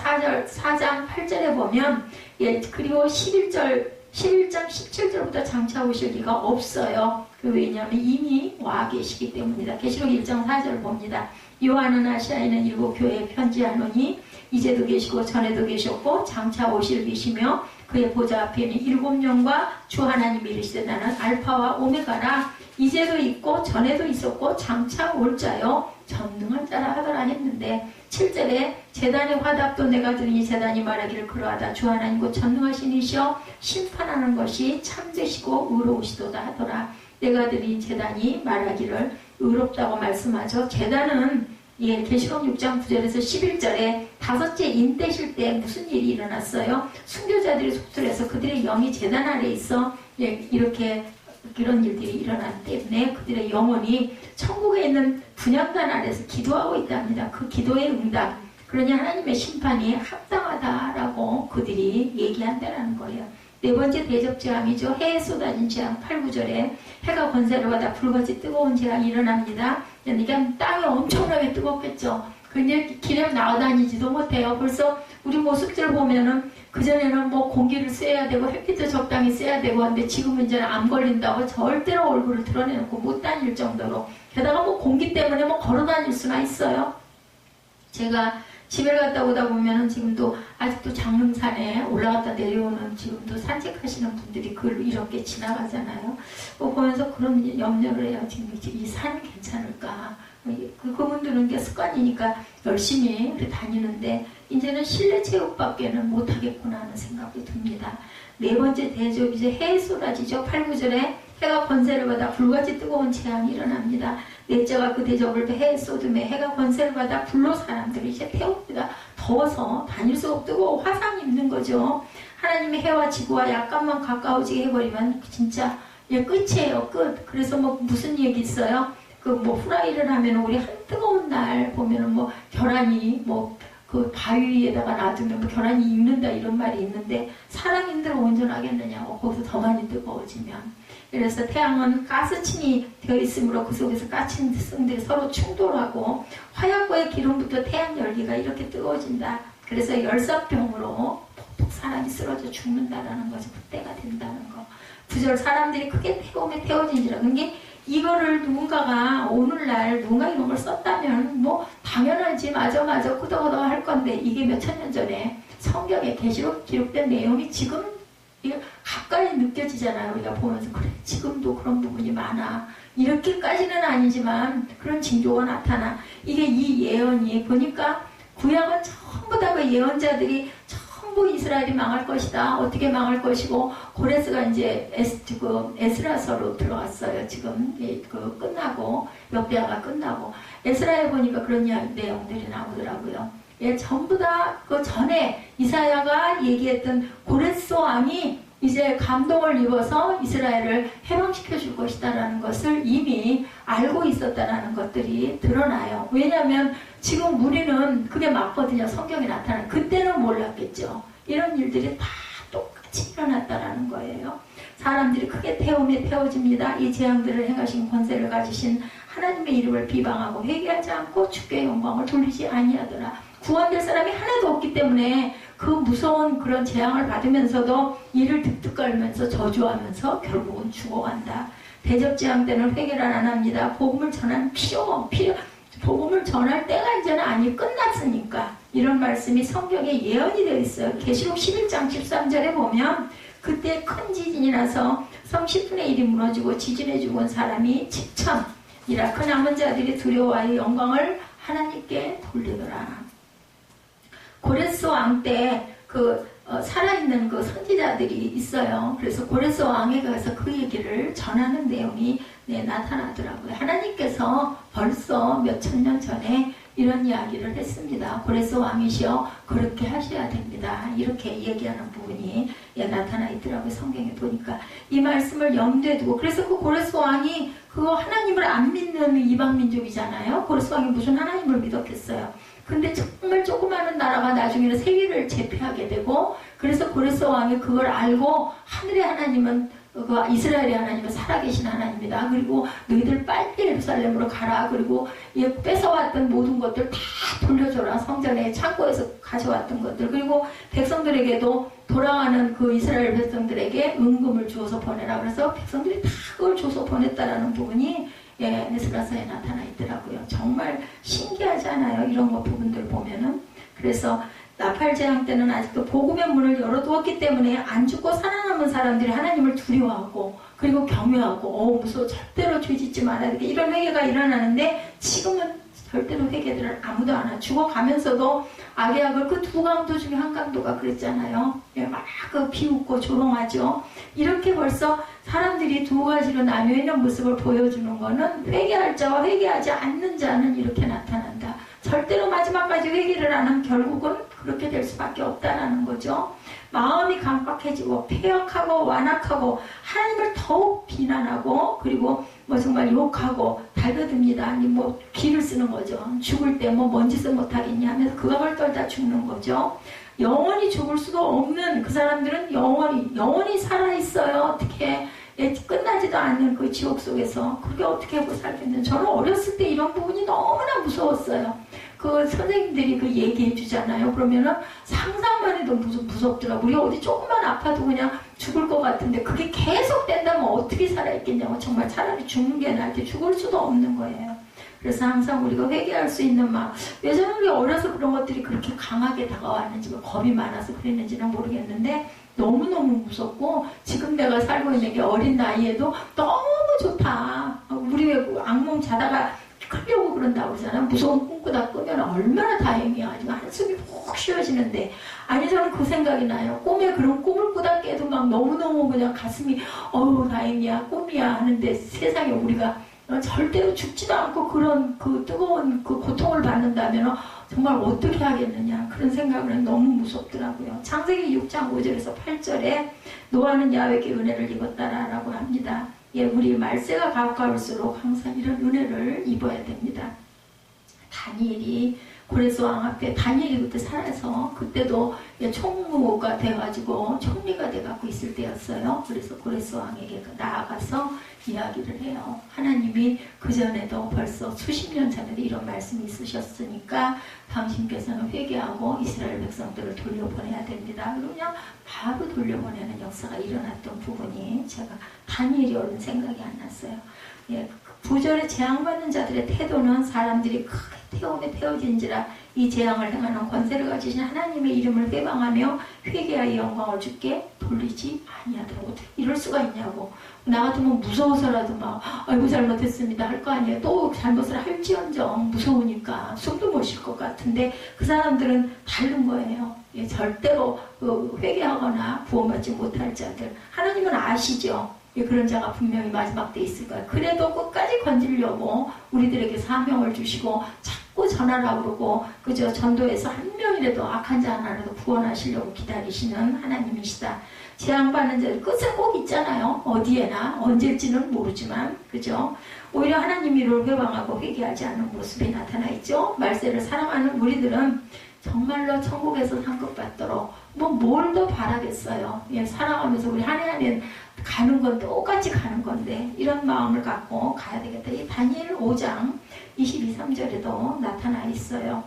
4장 8절에 보면 그리고 11장 17절부터 장차 오실 리가 없어요. 왜냐하면 이미 와 계시기 때문이다. 계시록 1장 4절 봅니다. 요한은 아시아에 있는 7 교회에 편지하노니 이제도 계시고 전에도 계셨고 장차 오실 계시며 그의 보좌 앞에 있는 7영과 주 하나님이 이르시되 나는 알파와 오메가라. 이제도 있고 전에도 있었고 장차 올 자요 전능한 자라 하더라 했는데 7절에 제단의 화답도 내가 들으니 제단이 말하기를 그러하다. 주 하나님 곧 전능하신 이시여 심판하는 것이 참되시고 의로우시도다 하더라. 내가 들으니 제단이 말하기를 의롭다고 말씀하죠. 제단은 계시록 6장 9절에서 11절에 다섯째 인대실 때 무슨 일이 일어났어요? 순교자들이 속출해서 그들의 영이 제단 아래 있어 이렇게 그런 일들이 일어났기 때문에 그들의 영혼이 천국에 있는 분향단 아래서 기도하고 있답니다. 그 기도의 응답. 그러니 하나님의 심판이 합당하다라고 그들이 얘기한다는 거예요. 네 번째 대적 재앙이죠. 해에 쏟아진 재앙 8, 9절에 해가 권세를 받아 불같이 뜨거운 재앙이 일어납니다. 그러니까 땅이 엄청나게 뜨겁겠죠. 근데 길에 나와다니지도 못해요. 벌써 우리 모습들 보면은 그전에는 뭐 공기를 쐬야 되고 햇빛도 적당히 쐬야 되고 하는데 지금은 이제 암 걸린다고 절대로 얼굴을 드러내놓고 못 다닐 정도로, 게다가 뭐 공기 때문에 뭐 걸어 다닐 수나 있어요. 제가 집에 갔다 오다 보면은 지금도 아직도 장릉산에 올라갔다 내려오는 지금도 산책하시는 분들이 그걸 이렇게 지나가잖아요. 보면서 그런 염려를 해요. 지금 이 산 괜찮을까? 그분들은 게 습관이니까 열심히 다니는데 이제는 실내 체육밖에는 못하겠구나 하는 생각이 듭니다. 네 번째 대접, 이제 해 쏟아지죠. 8, 9절에 해가 권세를 받아 불같이 뜨거운 재앙이 일어납니다. 넷째가 그 대접을 해에 쏟음에 해가 권세를 받아 불로 사람들을 이제 태웁니다. 더워서 다닐 수 없고 화상이 있는 거죠. 하나님의 해와 지구와 약간만 가까워지게 해버리면 진짜 끝이에요. 끝. 그래서 뭐 무슨 얘기 있어요? 그 뭐 후라이를 하면 우리 한 뜨거운 날 보면은 뭐 계란이 뭐 그 바위 위에다가 놔두면 뭐 계란이 익는다 이런 말이 있는데 사람인들 온전하겠느냐고, 거기서 더 많이 뜨거워지면. 그래서 태양은 가스층이 되어 있으므로 그 속에서 가스층들이 서로 충돌하고 화약고의 기름부터 태양 열기가 이렇게 뜨거워진다. 그래서 열사병으로 폭폭 사람이 쓰러져 죽는다라는 거죠. 그때가 된다는 거. 9절 사람들이 크게 태워진지라. 그게 이거를 누군가가 오늘날 누군가 이런 걸 썼다면 뭐 당연하지, 맞아 끄덕끄덕 할 건데, 이게 몇천 년 전에 성경에 계시록 기록된 내용이 지금 가까이 느껴지잖아요. 우리가 보면서 그래, 지금도 그런 부분이 많아. 이렇게까지는 아니지만 그런 징조가 나타나. 이게 이 예언이 보니까 구약은 전부 다 그 예언자들이 전부 이스라엘이 망할 것이다, 어떻게 망할 것이고, 고레스가 이제 에스라서로 들어갔어요. 지금 그 끝나고 역대하가 끝나고 에스라에 보니까 그런 내용들이 나오더라고요. 예, 전부 다 그 전에 이사야가 얘기했던 고레스 왕이 이제 감동을 입어서 이스라엘을 해방시켜 줄 것이다라는 것을 이미 알고 있었다라는 것들이 드러나요. 왜냐하면 지금 우리는 그게 맞거든요. 성경에 나타나는. 그때는 몰랐겠죠. 이런 일들이 다 똑같이 일어났다라는 거예요. 사람들이 크게 태워집니다. 이 재앙들을 행하신 권세를 가지신 하나님의 이름을 비방하고 회개하지 않고 주께 영광을 돌리지 아니하더라. 구원될 사람이 하나도 없기 때문에 그 무서운 그런 재앙을 받으면서도 이를 득득 깔면서 저주하면서 결국은 죽어간다. 대접 재앙 때는 회개를 안 합니다. 복음을 전하는 복음을 전할 때가 이제는 아니, 끝났으니까. 이런 말씀이 성경에 예언이 되어 있어요. 계시록 11장 13절에 보면 그때 큰 지진이 나서 성 10분의 1이 무너지고 지진에 죽은 사람이 7천이라. 그 남은 자들이 두려워하여 영광을 하나님께 돌리더라. 고레스 왕 때 살아있는 그 선지자들이 있어요. 그래서 고레스 왕에 가서 그 얘기를 전하는 내용이 나타나더라고요. 하나님께서 벌써 몇천 년 전에 이런 이야기를 했습니다. 고레스 왕이시여 그렇게 하셔야 됩니다. 이렇게 얘기하는 부분이 나타나 있더라고요. 성경에 보니까 이 말씀을 염두에 두고. 그래서 그 고레스 왕이 그거 하나님을 안 믿는 이방 민족이잖아요. 고레스 왕이 무슨 하나님을 믿었겠어요. 근데 정말 조그마한 나라가 나중에는 세계를 제패하게 되고, 그래서 고레스 왕이 그걸 알고 하늘의 하나님은, 이스라엘의 하나님은 살아계신 하나님이다. 그리고 너희들 빨리 예루살렘으로 가라. 그리고 뺏어왔던 모든 것들 다 돌려줘라. 성전에 창고에서 가져왔던 것들. 그리고 백성들에게도 돌아가는 그 이스라엘 백성들에게 은금을 주어서 보내라. 그래서 백성들이 다 그걸 줘서 보냈다라는 부분이 에스라서에 나타나 있더라고요. 정말 신기하지 않아요? 이런 거 부분들 보면은. 그래서 나팔 재앙 때는 아직도 복음의 문을 열어두었기 때문에 안 죽고 살아남은 사람들이 하나님을 두려워하고 그리고 경외하고 무서워 절대로 죄짓지 말아야 되겠다. 이런 회개가 일어나는데 지금은 절대로 회개들을 아무도 안 하고 죽어가면서도 악의 악을 그 두 강도 중에 한 강도가 그랬잖아요. 막 비웃고 조롱하죠. 이렇게 벌써 사람들이 두 가지로 나뉘어있는 모습을 보여주는 거는 회개할 자와 회개하지 않는 자는 이렇게 나타난다. 절대로 마지막까지 회개를 안 하면 결국은 그렇게 될 수밖에 없다는 거죠. 마음이 강박해지고 폐역하고 완악하고 하나님을 더욱 비난하고 그리고 정말 욕하고 달겨듭니다. 아니 기를 쓰는 거죠. 죽을 때 뭔 짓을 못하겠냐 하면서 그 감을 떨다 죽는 거죠. 영원히 죽을 수도 없는 그 사람들은 영원히 살아있어요. 어떻게 끝나지도 않는 그 지옥 속에서 그게 어떻게 하고 살겠는지. 저는 어렸을 때 이런 부분이 너무나 무서웠어요. 그 선생님들이 그 얘기해 주잖아요. 그러면은 상상만 해도 무섭더라고. 우리가 어디 조금만 아파도 그냥 죽을 것 같은데 그게 계속 된다면 어떻게 살아있겠냐고. 정말 차라리 죽는 게 나한테 죽을 수도 없는 거예요. 그래서 항상 우리가 회개할 수 있는 마음. 왜 저는 우리 어려서 그런 것들이 그렇게 강하게 다가왔는지, 겁이 많아서 그랬는지는 모르겠는데 너무너무 무섭고, 지금 내가 살고 있는 게 어린 나이에도 너무 좋다. 우리 왜 악몽 자다가 크려고 그런다고 그러잖아요. 무서운 꿈 꾸다 끄면 얼마나 다행이야. 지금 한숨이 푹 쉬어지는데. 아니, 저는 그 생각이 나요. 꿈에 그런 꿈을 꾸다 깨도 막 너무너무 그냥 가슴이 어우 다행이야, 꿈이야 하는데, 세상에 우리가 절대로 죽지도 않고 그런 그 뜨거운 그 고통을 받는다면 정말 어떻게 하겠느냐, 그런 생각은 너무 무섭더라고요. 창세기 6장 5절에서 8절에 노아는 야훼께 은혜를 입었다라고 합니다. 예, 우리 말세가 가까울수록 항상 이런 은혜를 입어야 됩니다. 다니엘이 고레스 왕 앞에, 다니엘이 그때 살아서 그때도 총무가 돼가지고 총리가 돼갖고 있을 때였어요. 그래서 고레스 왕에게 나아가서 이야기를 해요. 하나님이 그전에도 벌써 수십 년 전에도 이런 말씀이 있으셨으니까 당신께서는 회개하고 이스라엘 백성들을 돌려보내야 됩니다. 그냥 바로 돌려보내는 역사가 일어났던 부분이 제가 다니엘이 옳은 생각이 안 났어요. 예, 부절에 재앙받는 자들의 태도는 사람들이 크게 태움에 태워진지라 이 재앙을 행하는 권세를 가지신 하나님의 이름을 회방하며 회개하여 영광을 주께 돌리지 아니하더라고. 이럴 수가 있냐고. 나 같으면 무서워서라도 막 아이고 잘못했습니다 할 거 아니에요. 또 잘못을 할지언정 무서우니까 숨도 못 쉴 것 같은데 그 사람들은 다른 거예요. 예, 절대로 회개하거나 구원받지 못할 자들 하나님은 아시죠. 예, 그런 자가 분명히 마지막 때 있을 거예요. 그래도 끝까지 건지려고 우리들에게 사명을 주시고 자꾸 전하라고 그러고 그저 전도에서 한 명이라도 악한 자 하나라도 구원하시려고 기다리시는 하나님이시다. 재앙받는 자들 끝은 꼭 있잖아요. 어디에나 언제일지는 모르지만 그죠? 오히려 하나님 이를 회방하고 회개하지 않는 모습이 나타나 있죠. 말세를 사랑하는 우리들은 정말로 천국에서 상급받도록 뭘 더 바라겠어요. 예, 살아가면서 우리 한 해 한 해 가는 건 똑같이 가는 건데 이런 마음을 갖고 가야 되겠다. 이 다니엘 5장 22, 3절에도 나타나 있어요.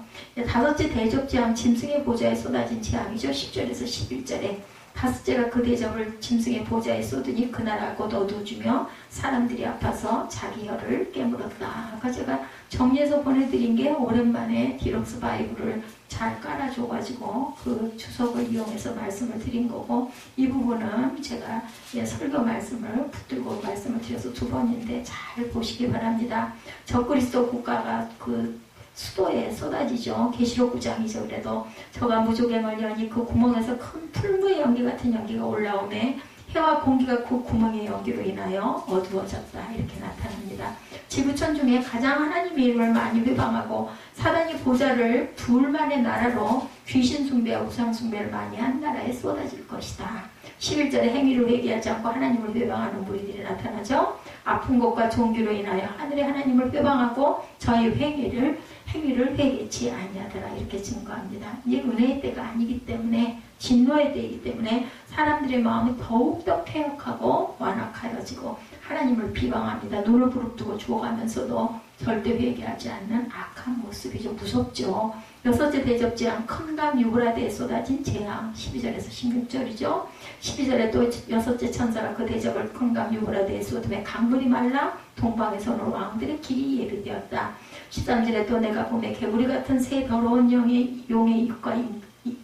다섯째 대접재앙 짐승의 보좌에 쏟아진 재앙이죠. 10절에서 11절에 다섯째가 그 대접을 짐승의 보좌에 쏟으니 그 나라 곧 어두워지며 사람들이 아파서 자기 혀를 깨물었다. 아까 제가 정리해서 보내드린 게 오랜만에 디럭스 바이블을 잘 깔아줘가지고 그 주석을 이용해서 말씀을 드린 거고, 이 부분은 제가 설교 말씀을 붙들고 말씀을 드려서 2번인데 잘 보시기 바랍니다. 적그리스도 국가가 그 수도에 쏟아지죠. 계시록 9장이죠. 그래도 저가 무조갱을 여니 그 구멍에서 큰 풀무의 연기 같은 연기가 올라오매 해와 공기가 그 구멍의 연기로 인하여 어두워졌다. 이렇게 나타납니다. 지구촌 중에 가장 하나님의 이름을 많이 회방하고 사단이 보좌를 둘만의 나라로 귀신 숭배와 우상 숭배를 많이 한 나라에 쏟아질 것이다. 11절에 행위를 회개하지 않고 하나님을 회방하는 무리들이 나타나죠. 아픈 것과 종기로 인하여 하늘의 하나님을 회방하고 저희 행위를 회개치 아니하더라. 이렇게 증거합니다. 이제 은혜의 때가 아니기 때문에, 진노의 때이기 때문에 사람들의 마음이 더욱더 폐역하고 완악하여지고 하나님을 비방합니다. 눈을 부릅뜨고 죽어가면서도 절대 회개하지 않는 악한 모습이죠. 무섭죠. 여섯째 대접재앙, 큰 강 유브라데에 쏟아진 재앙. 12절에서 16절이죠. 12절에 또 여섯째 천사가 그 대접을 큰 강 유브라데에 쏟음에 강물이 말라 동방에서 오는 왕들의 길이 예비되었다. 13절에 또 내가 보매 개구리 같은 새 더러운 용의 입과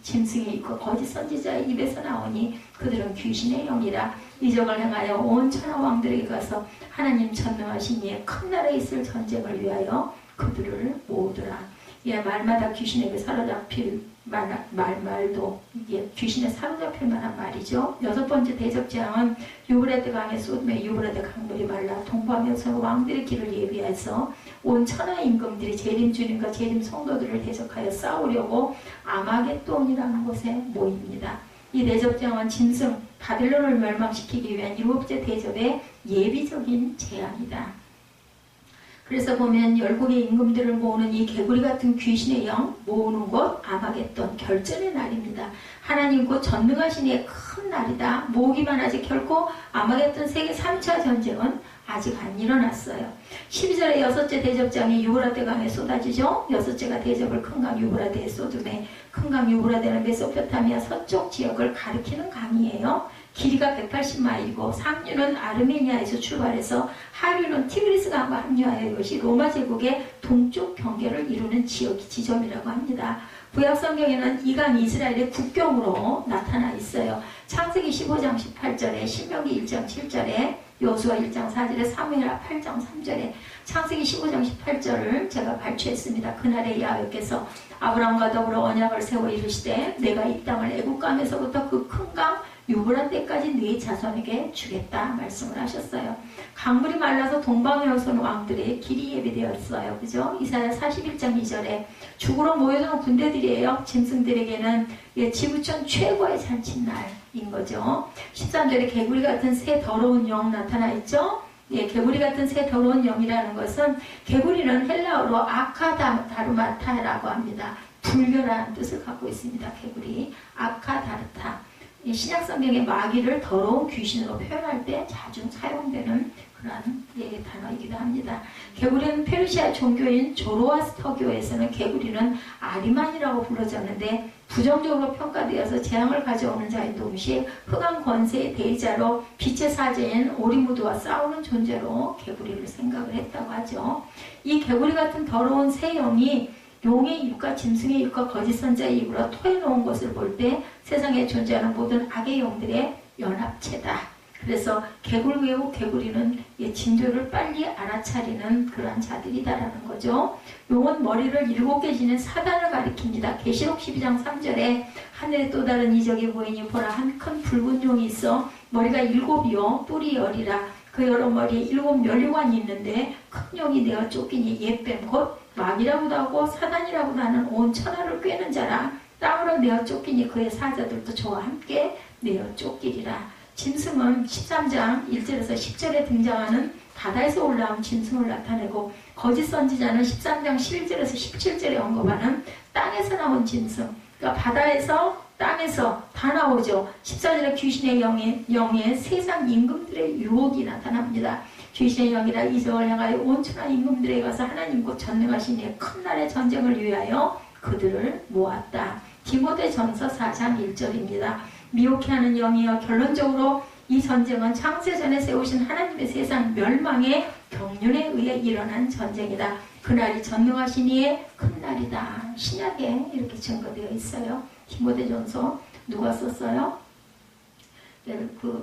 짐승의 입과 거짓 선지자의 입에서 나오니 그들은 귀신의 영이라. 이적을 행하여 온 천하 왕들에게 가서 하나님 전능하신 이의 큰 나라에 있을 전쟁을 위하여 그들을 모으더라. 예, 말마다 귀신에게 사로잡힐 말도 이게 귀신에 사로잡힐 만한 말이죠. 여섯 번째 대접재앙은 유브라데 강의 쏟음에 유브라데 강물이 말라 동방에서 왕들의 길을 예비해서 온 천하 임금들이 재림 주님과 재림 성도들을 대적하여 싸우려고 아마겟돈이라는 곳에 모입니다. 이 대접재앙은 짐승 바빌론을 멸망시키기 위한 7째 대접의 예비적인 재앙이다. 그래서 보면 열국의 임금들을 모으는 이 개구리 같은 귀신의 영 모으는 곳 아마겟돈 결전의 날입니다. 하나님 곧 전능하신 이의 큰 날이다. 모으기만 하지 결코 아마겟돈 세계 3차 전쟁은 아직 안 일어났어요. 12절에 여섯째 대접장이 유브라데 강에 쏟아지죠. 여섯째가 대접을 큰 강 유브라데에 쏟음에, 큰 강 유브라데는 메소포타미아 서쪽 지역을 가리키는 강이에요. 길이가 180마일이고 상류는 아르메니아에서 출발해서 하류는 티그리스 강과 합류하여 이것이 로마 제국의 동쪽 경계를 이루는 지점이라고 합니다. 구약 성경에는 이 강이 이스라엘의 국경으로 나타나 있어요. 창세기 15장 18절에, 신명기 1장 7절에, 여호수아 1장 4절에, 사무엘하 8장 3절에, 창세기 15장 18절을 제가 발췌했습니다. 그날에 야훼께서 아브라함과 더불어 언약을 세워 이르시되 내가 이 땅을 애국 강에서부터 그 큰 강 유브라데까지 네 자손에게 주겠다 말씀을 하셨어요. 강물이 말라서 동방에 오선 왕들의 길이 예비되었어요. 그죠? 이사야 41장 2절에 죽으러 모여드는 군대들이에요. 짐승들에게는 지구촌 최고의 잔칫날인 거죠. 13절에 개구리 같은 새 더러운 영 나타나 있죠. 개구리 같은 새 더러운 영이라는 것은, 개구리는 헬라어로 아카다르마타라고 합니다. 불결한 뜻을 갖고 있습니다. 개구리 아카다르타. 신약 성경의 마귀를 더러운 귀신으로 표현할 때 자주 사용되는 그런 단어이기도 합니다. 개구리는 페르시아 종교인 조로아스터교에서는 개구리는 아리만이라고 불러졌는데 부정적으로 평가되어서 재앙을 가져오는 자인 동시에 흑암 권세의 대의자로 빛의 사제인 오리무드와 싸우는 존재로 개구리를 생각을 했다고 하죠. 이 개구리 같은 더러운 새 영이 용의 입과 짐승의 입과 거짓 선자의 입으로 토해놓은 것을 볼 때 세상에 존재하는 모든 악의 영들의 연합체다. 그래서 개굴 외우 개구리는 진조를 빨리 알아차리는 그러한 자들이다라는 거죠. 용은 머리를 7개 지닌 사단을 가리킵니다. 계시록 12장 3절에 하늘에 또 다른 이적이 보이니 보라 한 큰 붉은 용이 있어 머리가 7이요 뿔이 10이라 그 여러 머리에 7 면류관이 있는데 큰 용이 내어 쫓기니 옛뱀 곧 마귀라고도 하고 사단이라고도 하는 온 천하를 꿰는 자라. 땅으로 내어 쫓기니 그의 사자들도 저와 함께 내어 쫓기리라. 짐승은 13장 1절에서 10절에 등장하는 바다에서 올라온 짐승을 나타내고, 거짓 선지자는 13장 11절에서 17절에 언급하는 땅에서 나온 짐승, 그러니까 바다에서 땅에서 다 나오죠. 14절에 귀신의 영에 세상 임금들의 유혹이 나타납니다. 귀신의 영이라 이적을 향하여 온 천하 임금들에게 가서 하나님 곧 전능하신 이의 큰 날의 전쟁을 위하여 그들을 모았다. 디모데전서 4장 1절입니다. 미혹해하는 영이여 결론적으로 이 전쟁은 창세전에 세우신 하나님의 세상 멸망의 경륜에 의해 일어난 전쟁이다. 그날이 전능하신 이의 큰 날이다. 신약에 이렇게 증거되어 있어요. 디모데전서 누가 썼어요?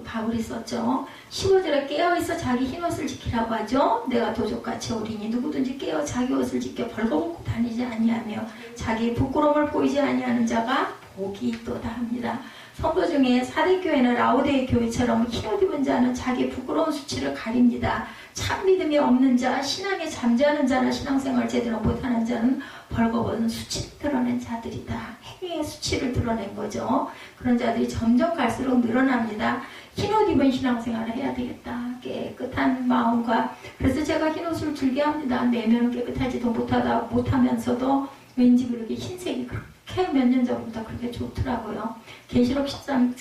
바울이 썼죠. 15절에 깨어있어 자기 흰옷을 지키라고 하죠. 내가 도적같이 어리니 누구든지 깨어 자기 옷을 지켜 벌거벗고 다니지 아니하며 자기 부끄러움을 보이지 아니하는 자가 복이 있도다 합니다. 성도 중에 사대교회는 라오데의 교회처럼 흰옷 입은 자는 자기 부끄러운 수치를 가립니다. 참 믿음이 없는 자, 신앙에 잠자는 자나 신앙생활 제대로 못하는 자는 벌거벗은 수치를 드러낸 자들이다. 행위의 수치를 드러낸 거죠. 그런 자들이 점점 갈수록 늘어납니다. 흰옷 입은 신앙생활을 해야 되겠다. 깨끗한 마음과, 그래서 제가 흰옷을 줄게 합니다. 내면은 깨끗하지도 못하면서도 왠지 그렇게 흰색이 그렇게 몇 년 전부터 그렇게 좋더라고요. 계시록 13장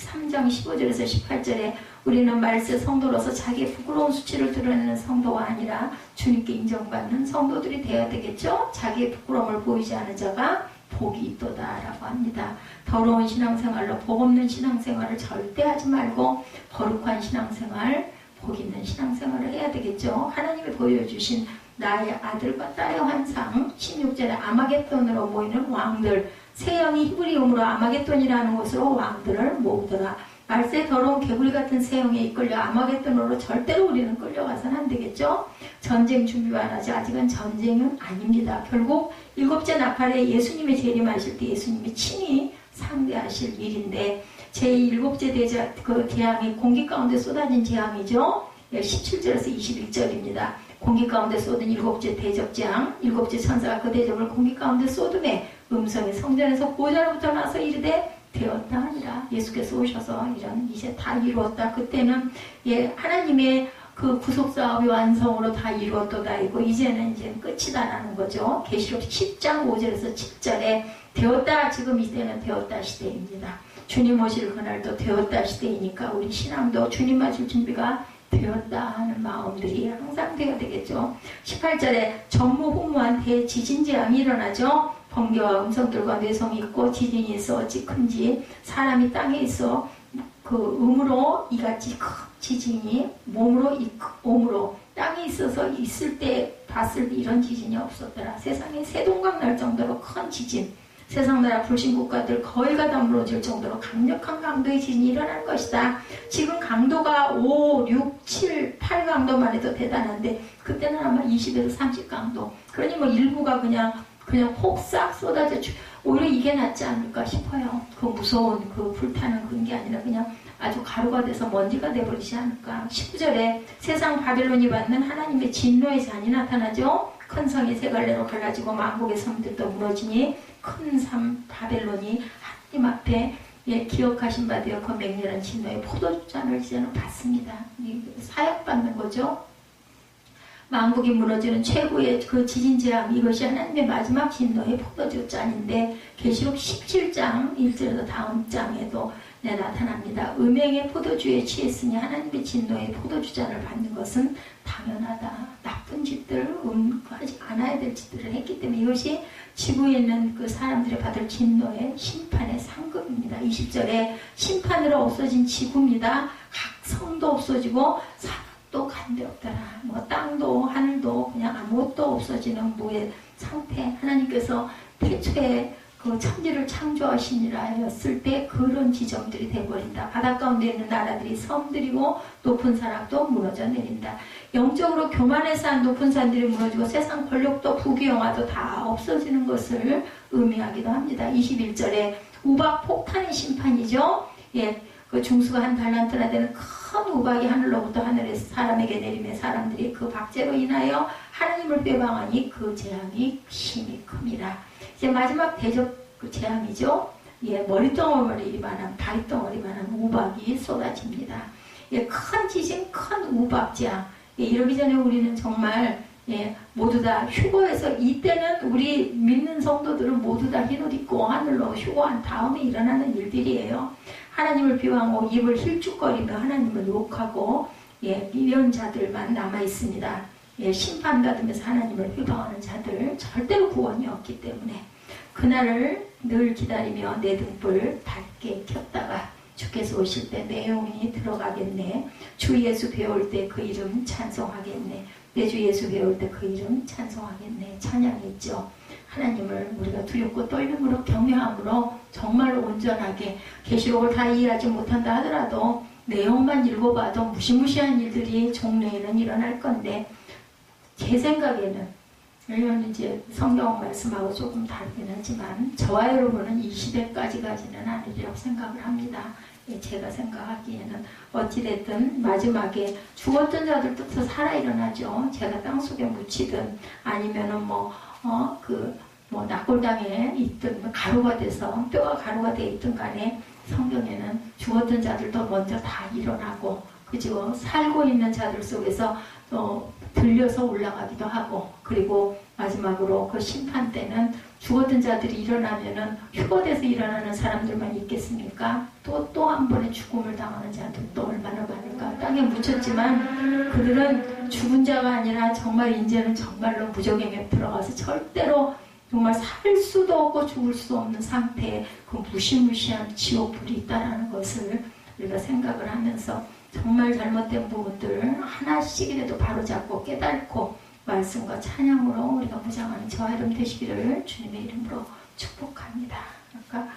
15절에서 18절에 우리는 말세 성도로서 자기의 부끄러운 수치를 드러내는 성도가 아니라 주님께 인정받는 성도들이 되어야 되겠죠. 자기의 부끄러움을 보이지 않은 자가 복이 있도다라고 합니다. 더러운 신앙생활로 복 없는 신앙생활을 절대 하지 말고 거룩한 신앙생활, 복 있는 신앙생활을 해야 되겠죠. 하나님이 보여주신 나의 아들과 딸의 환상, 16절에 아마겟돈으로 모이는 왕들, 새 영이 히브리음으로 아마겟돈이라는 곳으로 왕들을 모으더라. 말세 더러운 개구리 같은 새 영에 이끌려 아마겟돈으로 절대로 우리는 끌려가서는 안 되겠죠. 전쟁 준비만 하지 아직은 전쟁은 아닙니다. 결국 7째 나팔에 예수님이 재림하실 때 예수님이 친히 상대하실 일인데, 제7째 재앙이 공기 가운데 쏟아진 재앙이죠. 17절에서 21절입니다. 공기 가운데 쏟은 7째 대접재앙, 7째 천사가 그 대접을 공기 가운데 쏟음에 음성이 성전에서 보좌로부터 나서 이르되 되었다 하니라. 예수께서 오셔서 이제 다 이루었다. 그때는 하나님의 그 구속사업이 완성으로 다 이루었도다이고 이제는 이제 끝이다라는 거죠. 계시록 10장 5절에서 7절에 되었다. 지금 이때는 되었다 시대입니다. 주님 오실 그날도 되었다 시대이니까 우리 신앙도 주님 맞을 준비가 되었다 하는 마음들이 항상 되어야 되겠죠. 18절에 전무후무한 대지진재앙이 일어나죠. 번개와 음성들과 뇌성이 있고 지진이 있어 어찌 큰지 사람이 땅에 있어 그 음으로 이같이 큰 지진이 몸으로 몸으로 땅에 있어서 있을 때 봤을 때 이런 지진이 없었더라. 세상에 세동강 날 정도로 큰 지진, 세상 나라 불신 국가들 거의가 다 무너질 정도로 강력한 강도의 지진이 일어날 것이다. 지금 강도가 5, 6, 7, 8 강도만 해도 대단한데 그때는 아마 20에서 30 강도. 그러니 뭐 일부가 그냥 혹싹 쏟아져 오히려 이게 낫지 않을까 싶어요. 그 무서운 그 불타는 그런 게 아니라 그냥 아주 가루가 돼서 먼지가 돼버리지 않을까. 19절에 세상 바벨론이 받는 하나님의 진노의 잔이 나타나죠. 큰 성이 세 갈래로 갈라지고 만국의 섬들도 무너지니 큰 삶 바벨론이 하나님 앞에 기억하신 바 되어 그 맹렬한 진노의 포도주잔을 이제는 받습니다. 사역받는 거죠. 만국이 무너지는 최고의 그 지진재앙, 이것이 하나님의 마지막 진노의 포도주잔인데 계시록 17장 1절에서 다음 장에도 나타납니다. 음행의 포도주에 취했으니 하나님의 진노의 포도주잔을 받는 것은 당연하다. 나쁜 짓들, 하지 않아야 될 짓들을 했기 때문에 이것이 지구에 있는 그 사람들이 받을 진노의 심판의 상급입니다. 20절에 심판으로 없어진 지구입니다. 각 성도 없어지고 사람도 간데없더라. 뭐 땅도 하늘도 그냥 아무것도 없어지는 무의 상태. 하나님께서 태초에 그 천지를 창조하시니라 하였을 때 그런 지점들이 돼버린다. 바닷 가운데 있는 나라들이 섬들이고 높은 산악도 무너져 내린다. 영적으로 교만해서 한 높은 산들이 무너지고 세상 권력도 부귀영화도 다 없어지는 것을 의미하기도 합니다. 21절에 우박 폭탄의 심판이죠. 그 중수가 한 달란트나 되는 큰 우박이 하늘로부터 하늘에서 사람에게 내리며 사람들이 그 박제로 인하여 하나님을 빼방하니 그 재앙이 심히 큽니다. 이제 마지막 대적 그 재앙이죠. 머리덩어리만한 다리덩어리만한 우박이 쏟아집니다. 큰 지진, 큰 우박 재앙. 이러기 전에 우리는 정말 모두 다 휴거해서 이때는 우리 믿는 성도들은 모두 다 흰옷 입고 하늘로 휴거한 다음에 일어나는 일들이에요. 하나님을 비방하고 입을 힐쭉거리며 하나님을 욕하고 이런 자들만 남아있습니다. 심판받으면서 하나님을 비방하는 자들 절대로 구원이 없기 때문에 그날을 늘 기다리며 내 등불 밝게 켰다가 주께서 오실 때 내 영혼이 들어가겠네. 주 예수 배울 때 그 이름 찬송하겠네. 내 주 예수 배울 때 그 이름 찬송하겠네. 찬양했죠. 하나님을 우리가 두렵고 떨림으로 경외함으로 정말로 온전하게 계시록을 다 이해하지 못한다 하더라도 내용만 읽어봐도 무시무시한 일들이 종래에는 일어날 건데 제 생각에는 물론 이제 성경 말씀하고 조금 다르긴 하지만 저와 여러분은 이 시대까지는 아니라고 생각을 합니다. 제가 생각하기에는 어찌됐든 마지막에 죽었던 자들도 더 살아 일어나죠. 제가 땅속에 묻히든 아니면은 낙골당에 있든 가루가 돼서 뼈가 가루가 돼 있든 간에 성경에는 죽었던 자들도 먼저 다 일어나고 그죠? 살고 있는 자들 속에서 들려서 올라가기도 하고 그리고 마지막으로 그 심판 때는 죽었던 자들이 일어나면은 휴거돼서 일어나는 사람들만 있겠습니까? 또 한 번의 죽음을 당하는 자들도 얼마나 많을까? 땅에 묻혔지만 그들은 죽은 자가 아니라 정말 이제는 정말로 무적행에 들어가서 절대로 정말 살 수도 없고 죽을 수 없는 상태에 그 무시무시한 지옥불이 있다는 것을 우리가 생각을 하면서 정말 잘못된 부분들을 하나씩이라도 바로잡고 깨닫고 말씀과 찬양으로 우리가 무장하는 저와 여러분 되시기를 주님의 이름으로 축복합니다. 그러니까